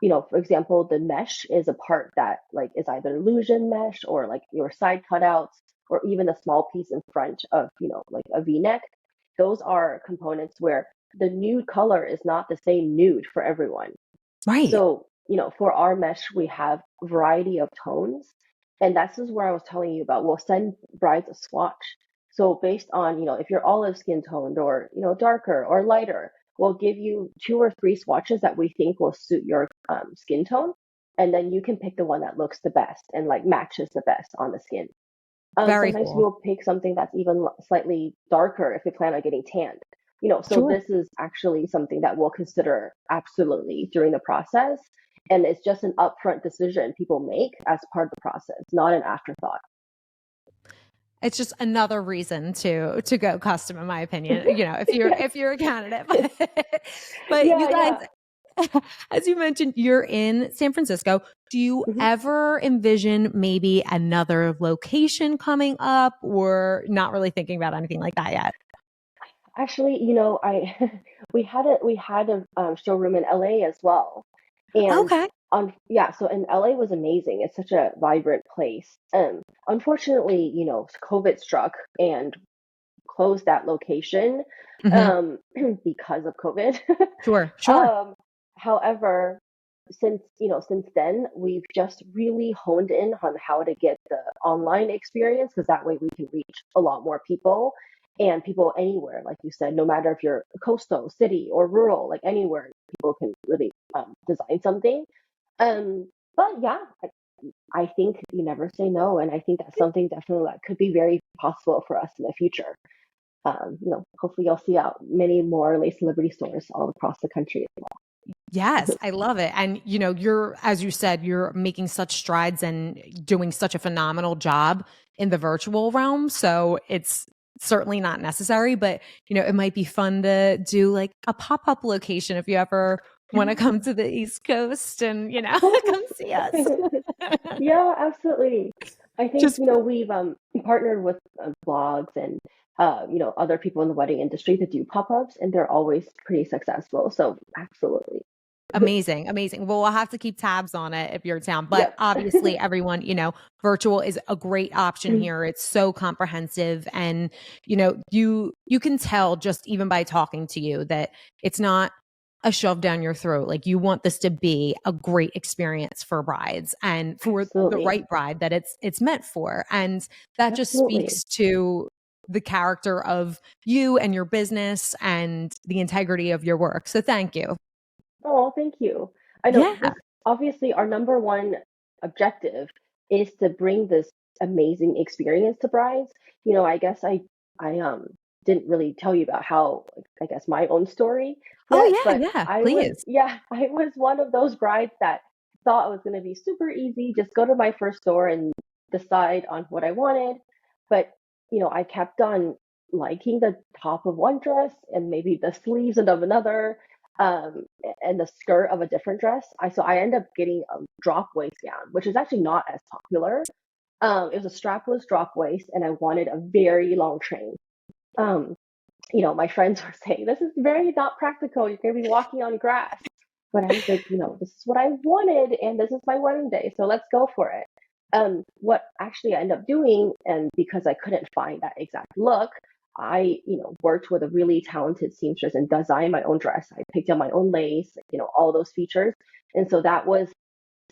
for example, the mesh is a part that like is either illusion mesh or like your side cutouts or even a small piece in front of, like a V-neck. Those are components where the nude color is not the same nude for everyone. Right. So, for our mesh, we have a variety of tones. And that's just where I was telling you about. We'll send brides a swatch. So based on, if you're olive skin toned or, darker or lighter, we'll give you 2 or 3 swatches that we think will suit your skin tone. And then you can pick the one that looks the best and like matches the best on the skin. Very Sometimes cool. we'll pick something that's even slightly darker if we plan on getting tanned. So Sure. this is actually something that we'll consider absolutely during the process. And it's just an upfront decision people make as part of the process, not an afterthought. It's just another reason to go custom, in my opinion. You know, if you're a candidate, but you Yeah, guys, yeah. as you mentioned, you're in San Francisco. Do you Mhm. ever envision maybe another location coming up, or not really thinking about anything like that yet? Actually, I we had a showroom in LA as well, and Okay. on yeah, so in LA was amazing. It's such a vibrant place. Unfortunately, COVID struck and closed that location, Hmm. because of COVID. Sure. Sure. Um, However, since then, we've just really honed in on how to get the online experience, because that way we can reach a lot more people and people anywhere, like you said, no matter if you're coastal, city, or rural, like anywhere, people can really design something. But yeah, I think you never say no, and I think that's something definitely that could be very possible for us in the future. Hopefully you'll see out many more Lace Celebrity stores all across the country as Yes, well. I love it. And you're, as you said, you're making such strides and doing such a phenomenal job in the virtual realm. So it's certainly not necessary, but it might be fun to do like a pop-up location if you ever want to come to the East Coast and, come see us. Yeah, absolutely. I think, Just we've partnered with blogs and other people in the wedding industry that do pop-ups, and they're always pretty successful. So absolutely. amazing, amazing. Well, we'll have to keep tabs on it if you're in town. But Yep. obviously, everyone, virtual is a great option here. It's so comprehensive, and you can tell just even by talking to you that it's not a shove down your throat. Like you want this to be a great experience for brides and for the Absolutely. right bride that it's meant for, and that just Absolutely. speaks to the character of you and your business and the integrity of your work. So thank you. Oh, thank you. I know Yeah. this obviously our number one objective is to bring this amazing experience to brides. I guess I didn't really tell you about how, I guess, my own story yet, Oh, but yeah, yeah, I was please. yeah, I was one of those brides that thought it was going to be super easy, just go to my first store and decide on what I wanted. But, I kept on liking the top of one dress and maybe the sleeves of another, and the skirt of a different dress. I ended up getting a drop waist gown, which is actually not as popular. It was a strapless drop waist, and I wanted a very long train. Um, my friends were saying, "This is very not practical. You're going to be walking on grass." But I was like, this is what I wanted, and this is my wedding day, so let's go for it. What actually I ended up doing, and because I couldn't find that exact look, I, worked with a really talented seamstress and designed my own dress. I picked out my own lace, all those features. And so that was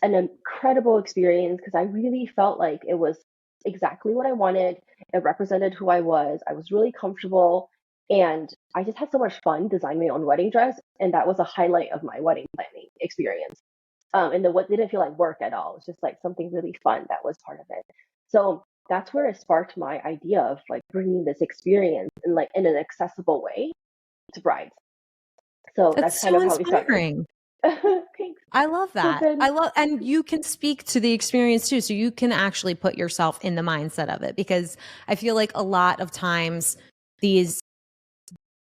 an incredible experience because I really felt like it was exactly what I wanted. It represented who I was. I was really comfortable. And I just had so much fun designing my own wedding dress. And that was a highlight of my wedding planning experience. And the what didn't feel like work at all. It was just like something really fun that was part of it. So that's where it sparked my idea of like bringing this experience in like in an accessible way to brides. So that's That's kind so of how we started. inspiring. Thanks. I love So that. then, And you can speak to the experience too. So you can actually put yourself in the mindset of it because I feel like a lot of times these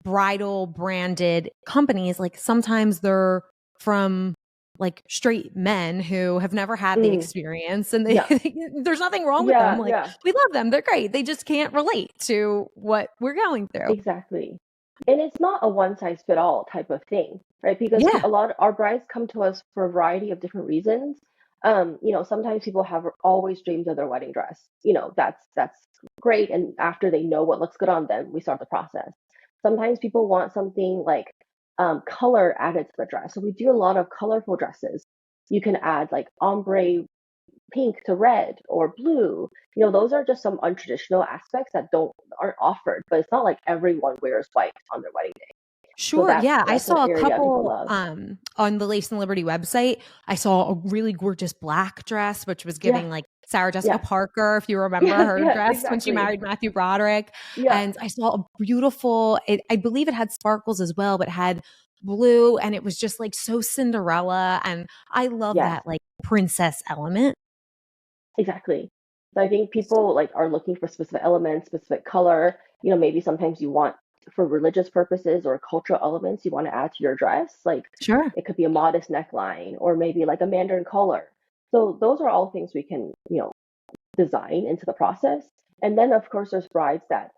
bridal branded companies, like sometimes they're from like straight men who have never had the mm, experience and yeah, there's nothing wrong with them. yeah, Like yeah. we love them. They're great. They just can't relate to what we're going through. Exactly. And it's not a one size fit all type of thing, right? Because Yeah. a lot of our brides come to us for a variety of different reasons. Sometimes people have always dreamed of their wedding dress. That's great. And after they know what looks good on them, we start the process. Sometimes people want something like color added to the dress. So we do a lot of colorful dresses. You can add like ombre pink to red or blue. Those are just some untraditional aspects that don't aren't offered, but it's not like everyone wears white on their wedding day. So Sure. that's Yeah. I that's an saw a area people couple love. on the Lace and Liberty website. I saw a really gorgeous black dress, which was Yes, giving like Sarah Jessica yes, Parker, if you remember yes, her yes, dress when she exactly. married Matthew Broderick. Yep, And I saw a beautiful, I believe it had sparkles as well, but it had blue and it was just like so Cinderella. And I love yes, that like princess element. exactly. So I think people like are looking for specific elements, specific color. Maybe sometimes you want for religious purposes or cultural elements you want to add to your dress. Like Sure. it could be a modest neckline or maybe like a mandarin collar. So those are all things we can, design into the process. And then of course there's brides that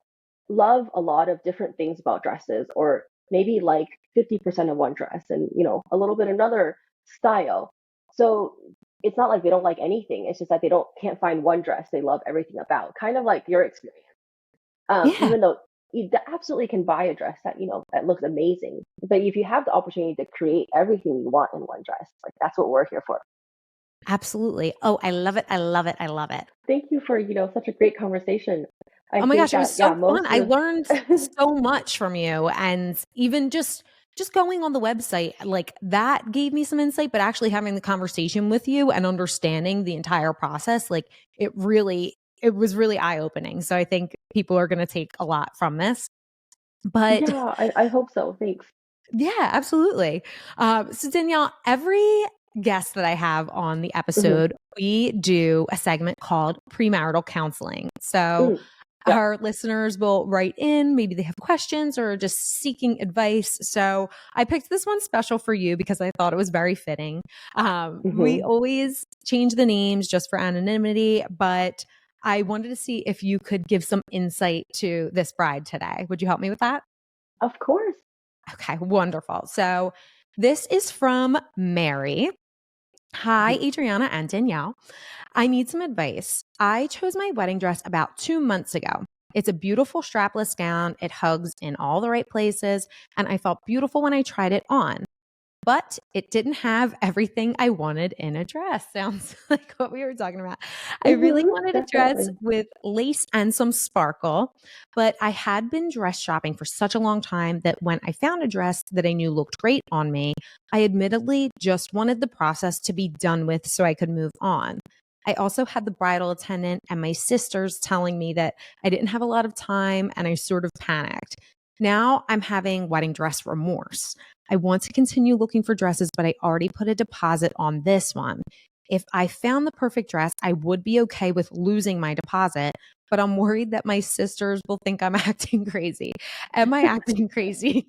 love a lot of different things about dresses or maybe like 50% of one dress and a little bit another style. So it's not like they don't like anything. It's just that they don't can't find one dress they love everything about. Kind of like your experience. Yeah. Even though you absolutely can buy a dress that looks amazing, but if you have the opportunity to create everything you want in one dress, like that's what we're here for. Absolutely. Oh, I love it. I love it. I love it. Thank you for such a great conversation. I Oh my think gosh, it that was yeah, so fun. most I of learned so much from you, and even just going on the website, like that gave me some insight, but actually having the conversation with you and understanding the entire process, like it was really eye-opening. So I think people are going to take a lot from this. But yeah, I hope so. Thanks. yeah, absolutely. So Danielle, every guest that I have on the Hmm. episode, we do a segment called premarital counseling. So Mm, yep. our listeners will write in, maybe they have questions or just seeking advice. So I picked this one special for you because I thought it was very fitting. We Hmm. always change the names just for anonymity, but I wanted to see if you could give some insight to this bride today. Would you help me with that? Of course. Okay, wonderful. So this is from Mary. Hi, Mhm. Adriana and Danielle. I need some advice. I chose my wedding dress about 2 months ago. It's a beautiful strapless gown. It hugs in all the right places, and I felt beautiful when I tried it on. But it didn't have everything I wanted in a dress. Sounds like what we were talking about. I really wanted a dress Definitely. with lace and some sparkle, but I had been dress shopping for such a long time that when I found a dress that I knew looked great on me, I admittedly just wanted the process to be done with so I could move on. I also had the bridal attendant and my sisters telling me that I didn't have a lot of time and I sort of panicked. Now I'm having wedding dress remorse. I want to continue looking for dresses, but I already put a deposit on this one. If I found the perfect dress, I would be okay with losing my deposit, but I'm worried that my sisters will think I'm acting crazy. Am I acting crazy?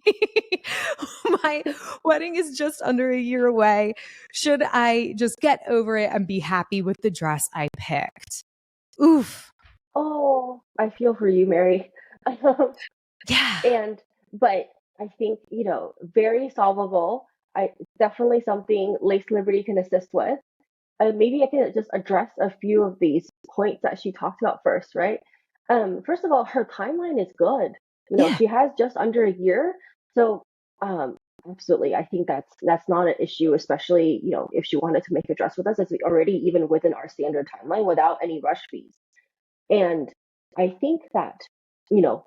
My wedding is just under a year away. Should I just get over it and be happy with the dress I picked? Oof. Oh, I feel for you, Mary. Yeah. And but I think, very solvable. Definitely something Lace Liberty can assist with. Maybe I can just address a few of these points that she talked about first, right? First of all, her timeline is good. Yeah. She has just under a year, so um, absolutely, I think that's not an issue, especially if she wanted to make a dress with us, it's already even within our standard timeline without any rush fees. And I think that you know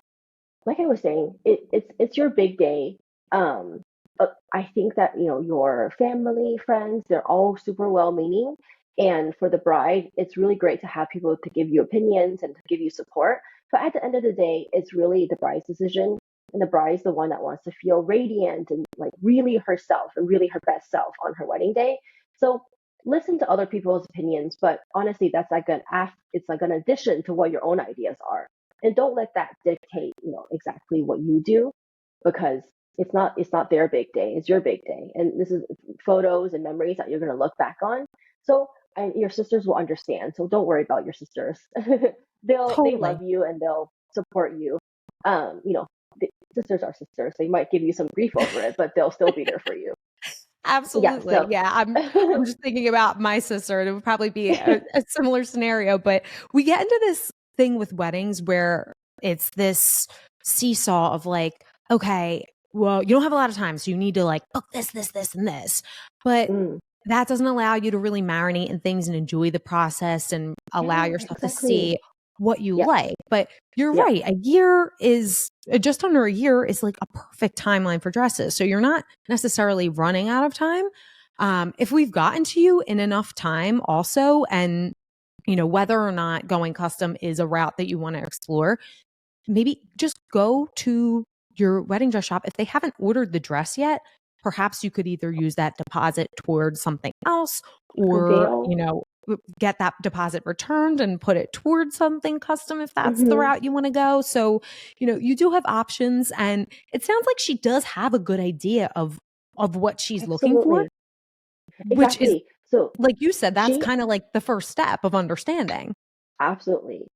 like I was saying, it's your big day. I think that your family, friends, they're all super well-meaning, and for the bride, it's really great to have people to give you opinions and to give you support. But at the end of the day, it's really the bride's decision, and the bride's the one that wants to feel radiant and like really herself and really her best self on her wedding day. So listen to other people's opinions, but honestly, that's like it's like an addition to what your own ideas are, and don't let that dictate exactly what you do, because it's not their big day, it's your big day, and this is photos and memories that you're going to look back on. So and your sisters will understand, so don't worry about your sisters. They love Totally. you and they'll support you. um you know Sisters are sisters, they might give you some grief over it, but they'll still be there for you. Yeah, Absolutely. so Yeah, I'm just thinking about my sister. It would probably be a similar scenario, but we get into this thing with weddings where it's this seesaw of like, okay, well, you don't have a lot of time, so you need to like book this, and this. But mm, that doesn't allow you to really marinate in things and enjoy the process and allow yeah, yourself to exactly. see what you Yep. like. But you're Yep. right. A year is just under a year is like a perfect timeline for dresses. So you're not necessarily running out of time. If we've gotten to you in enough time also, and whether or not going custom is a route that you want to explore, maybe just go to your wedding dress shop. If they haven't ordered the dress yet, perhaps you could either use that deposit towards something else A or, veil. get that deposit returned and put it towards something custom if that's the Hmm. route you want to go. So, you do have options, and it sounds like she does have a good idea of what she's looking for, Absolutely. which is, Exactly. So like you said, that's she kind of like the first step of understanding. absolutely,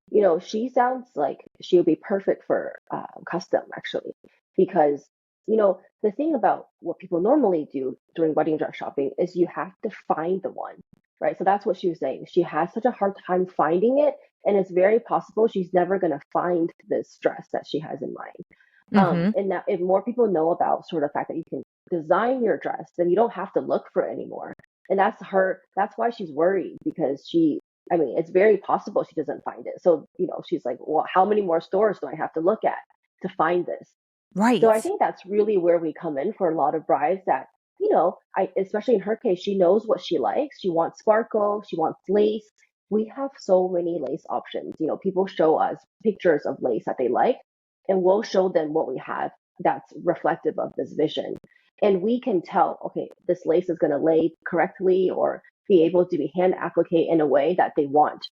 she sounds like she would be perfect for custom actually, because the thing about what people normally do during wedding dress shopping is you have to find the one, right? So that's what she was saying. She has such a hard time finding it, and it's very possible she's never going to find this dress that she has in mind. Hmm. And now, if more people know about sort of the fact that you can design your dress, then you don't have to look for it anymore. And that's why she's worried, because I mean, it's very possible she doesn't find it. So, she's like, well, how many more stores do I have to look at to find this? So I Right. think that's really where we come in for a lot of brides that, especially in her case, she knows what she likes. She wants sparkle, she wants lace. We have so many lace options. People show us pictures of lace that they like, and we'll show them what we have that's reflective of this vision. And we can tell, okay, this lace is going to lay correctly or be able to be hand applique in a way that they want.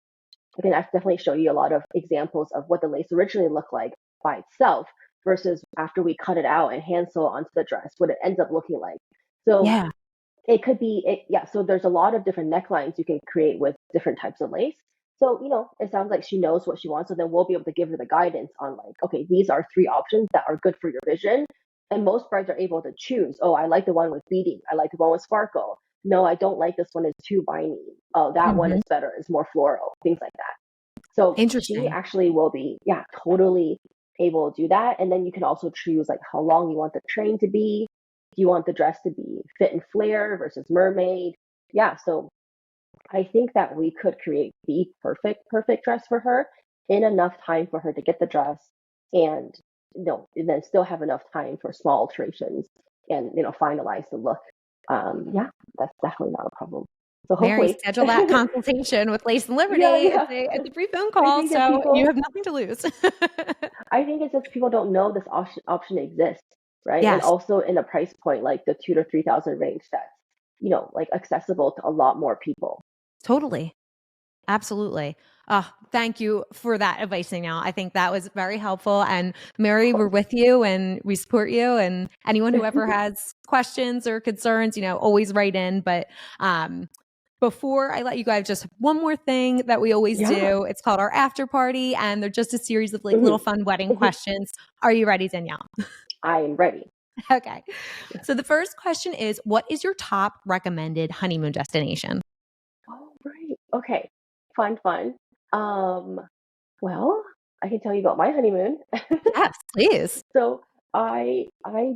I can definitely show you a lot of examples of what the lace originally looked like by itself versus after we cut it out and hand sew onto the dress, what it ends up looking like. So Yeah. it could be yeah, so there's a lot of different necklines you can create with different types of lace. So it sounds like she knows what she wants, so then we'll be able to give her the guidance on, like, okay, these are three options that are good for your vision. And most brides are able to choose, oh, I like the one with beading, I like the one with sparkle, no, I don't like this one, is too viney, oh, that one Hmm. is better, it's more floral, things like that. So she Interesting. actually will be, yeah, totally able to do that. And then you can also choose like how long you want the train to be. Do you want the dress to be fit and flare versus mermaid? Yeah, so I think that we could create the perfect dress for her in enough time for her to get the dress, and and then still have enough time for small alterations and finalize the look. Yeah, that's definitely not a problem. So Mary, hopefully, schedule that consultation with Lace and Liberty. yeah, yeah. It's a free phone I call, think that so you people have nothing to lose. I think it's just people don't know this option exists, right? And Yes, also in a price point like the 2 to 3 thousand range, that's like accessible to a lot more people. totally. Absolutely. Thank you for that advice, Danielle. I think that was very helpful. And Of Mary, we're course. with you and we support you. And anyone who ever has questions or concerns, always write in. But before I let you go, I have just one more thing that we always Yeah. do. It's called our after party, and they're just a series of like little Mhm. fun wedding Mhm. questions. Are you ready, Danielle? I am ready. Okay. Yeah. So the first question is, what is your top recommended honeymoon destination? Oh, right. Okay. Fun, fun. Um, well, I can tell you about my honeymoon. Yes, please. So I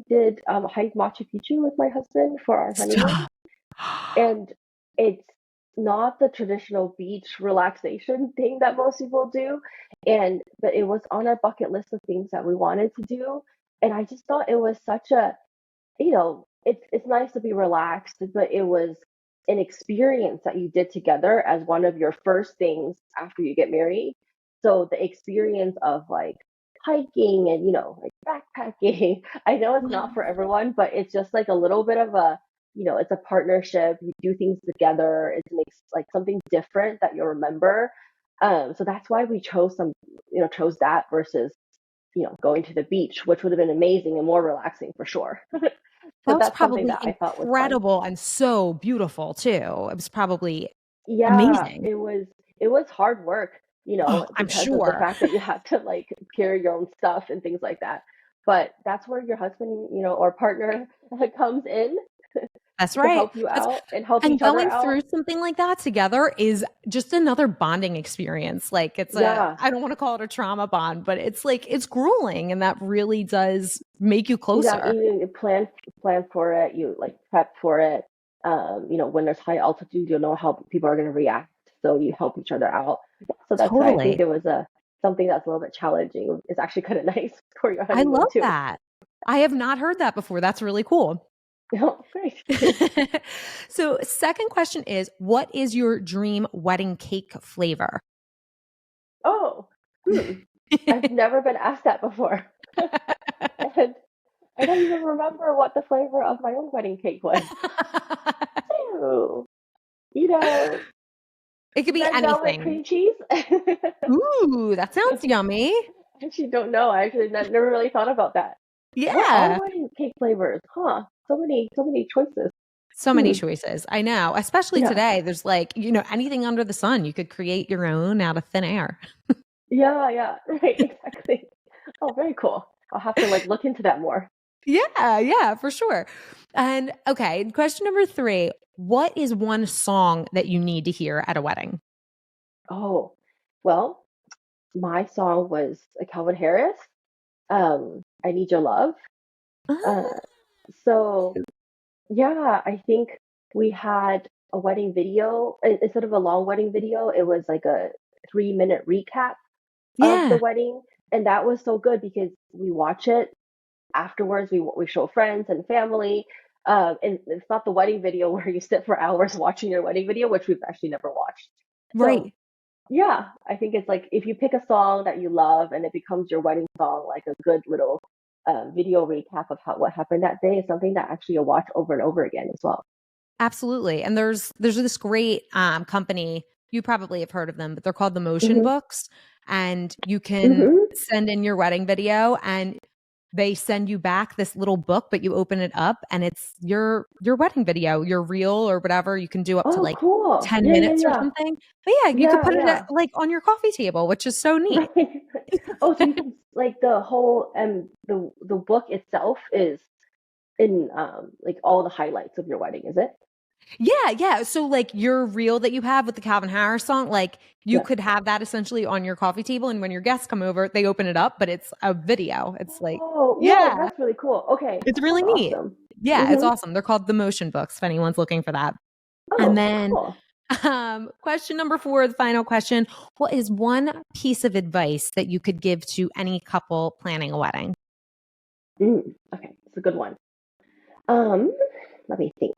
did hike Machu Picchu with my husband for our honeymoon. Stop. And it's not the traditional beach relaxation thing that most people do. But it was on our bucket list of things that we wanted to do. And I just thought it was such a, it's nice to be relaxed, but it was an experience that you did together as one of your first things after you get married. So the experience of like hiking and like backpacking, I know it's not for everyone, but it's just like a little bit of a, it's a partnership. You do things together. It's like something different that you'll remember. So that's why we chose that versus going to the beach, which would have been amazing and more relaxing for sure. So That was that's something probably that I thought was fun. incredible and so beautiful too. It was probably Yeah, amazing. it was hard work, Oh, I'm because of the sure. fact that you have to like carry your own stuff and things like that. But that's where your husband, or partner comes in That's to right. help you That's out and help And each other going out. through something like that together is just another bonding experience. Like Yeah, I don't want to call it a trauma bond, but it's like it's grueling and that really does make you closer. exactly. You plan for it. You like prep for it. When there's high altitude, you'll know how people are going to react, so you help each other out. Yeah, so that's why I think Totally. it was a something that's a little bit challenging. It's actually kind of nice for your I honeymoon love too. that. I have not heard that before. That's really cool. Oh, great. So, second question is, what is your dream wedding cake flavor? Oh, I've never been asked that before, and I don't even remember what the flavor of my own wedding cake was. Ew. You know, It could be red velvet anything. cream cheese. Ooh, that sounds yummy. I actually don't know. I actually never really thought about that. What are Yeah. wedding cake flavors? Huh? So many choices. So many Hmm. choices. I know. Especially Yeah. today, there's like, anything under the sun. You could create your own out of thin air. Yeah, yeah. Right, exactly. Oh, very cool. I'll have to like look into that more. Yeah, yeah, for sure. And okay, question number 3. What is one song that you need to hear at a wedding? Oh, well, my song was Calvin Harris. I Need Your Love. Uh, Ah, so yeah, I think we had a wedding video. Instead of a long wedding video, it was like a 3-minute recap of the yeah, wedding. And that was so good because we watch it afterwards. We show friends and family. And it's not the wedding video where you sit for hours watching your wedding video, which we've actually never watched. So right. yeah, I think it's like if you pick a song that you love and it becomes your wedding song, like a good little video recap of what happened that day is something that actually you'll watch over and over again as well. Absolutely. And there's this great company, you probably have heard of them, but they're called the Motion Hmm. Books. And you can Hmm. send in your wedding video and they send you back this little book, but you open it up and it's your wedding video, your reel or whatever. You can do up to Oh, like cool. 10 Yeah, yeah, minutes or yeah. something. But yeah, you could Yeah, put it at, yeah. like on your coffee table, which is so neat. Right. Oh, so you can like the whole the book itself is in like all the highlights of your wedding, is it? Yeah, yeah. So like your reel that you have with the Calvin Harris song, like you Yeah. could have that essentially on your coffee table. And when your guests come over, they open it up, but it's a video. It's like, Oh, whoa, yeah, that's really cool. Okay, it's that's really neat. awesome. Yeah, it's Hmm. awesome. They're called the Motion Books if anyone's looking for that. And Oh, then cool. question number 4, the final question. What is one piece of advice that you could give to any couple planning a wedding? Okay, it's a good one. Um, Let me think.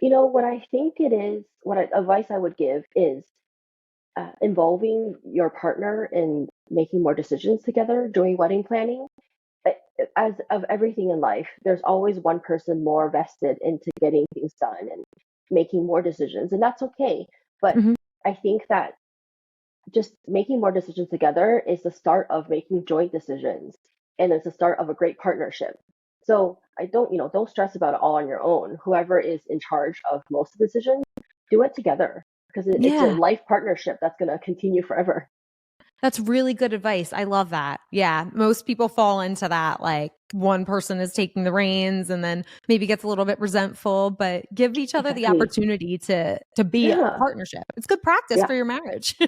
What I think it is, advice I would give is involving your partner in making more decisions together during wedding planning. Uh, As of everything in life, there's always one person more vested into getting things done and making more decisions, and that's okay. But Mhm. I think that just making more decisions together is the start of making joint decisions, and it's the start of a great partnership. So I don't stress about it all on your own. Whoever is in charge of most of the decisions, do it together because it's a Yeah. life partnership that's going to continue forever. That's really good advice. I love that. Yeah. Most people fall into that. Like one person is taking the reins and then maybe gets a little bit resentful, but give each other the Exactly. opportunity to be a Yeah. partnership. It's good practice Yeah. for your marriage.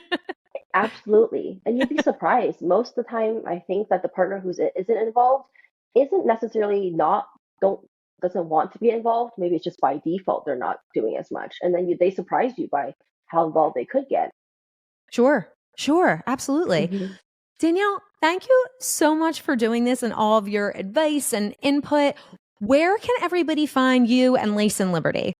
Absolutely. And you'd be surprised. Most of the time, I think that the partner isn't involved isn't necessarily not don't doesn't want to be involved. Maybe it's just by default they're not doing as much, and then they surprise you by how involved they could get. Sure. Sure. Absolutely. Hmm. Danielle, thank you so much for doing this and all of your advice and input. Where can everybody find you and Lace and Liberty?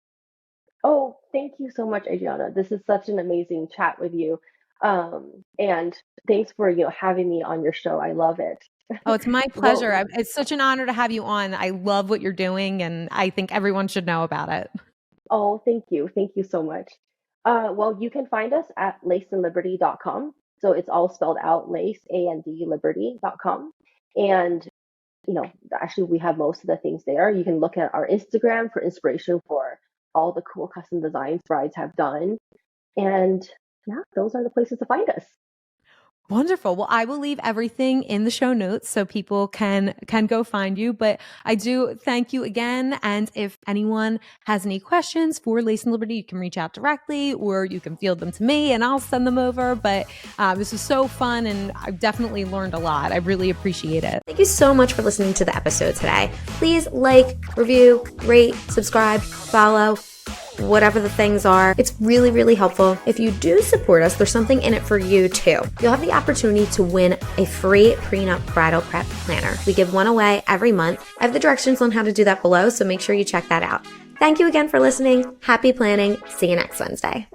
Oh, thank you so much, Adriana. This is such an amazing chat with you, and thanks for having me on your show. I love it. Oh, it's my pleasure. Well, It's such an honor to have you on. I love what you're doing, and I think everyone should know about it. oh, thank you so much. Well, you can find us at laceandliberty.com. So it's all spelled out, lace, A-N-D, liberty.com. And, actually we have most of the things there. You can look at our Instagram for inspiration for all the cool custom designs brides have done. And yeah, those are the places to find us. Wonderful. Well, I will leave everything in the show notes so people can go find you. But I do thank you again. And if anyone has any questions for Lace and Liberty, you can reach out directly or you can field them to me and I'll send them over. But this was so fun and I've definitely learned a lot. I really appreciate it. Thank you so much for listening to the episode today. Please like, review, rate, subscribe, follow, whatever the things are. It's really, really helpful. If you do support us, there's something in it for you too. You'll have the opportunity to win a free Pre Nup bridal prep planner. We give one away every month. I have the directions on how to do that below, so make sure you check that out. Thank you again for listening. Happy planning. See you next Wednesday.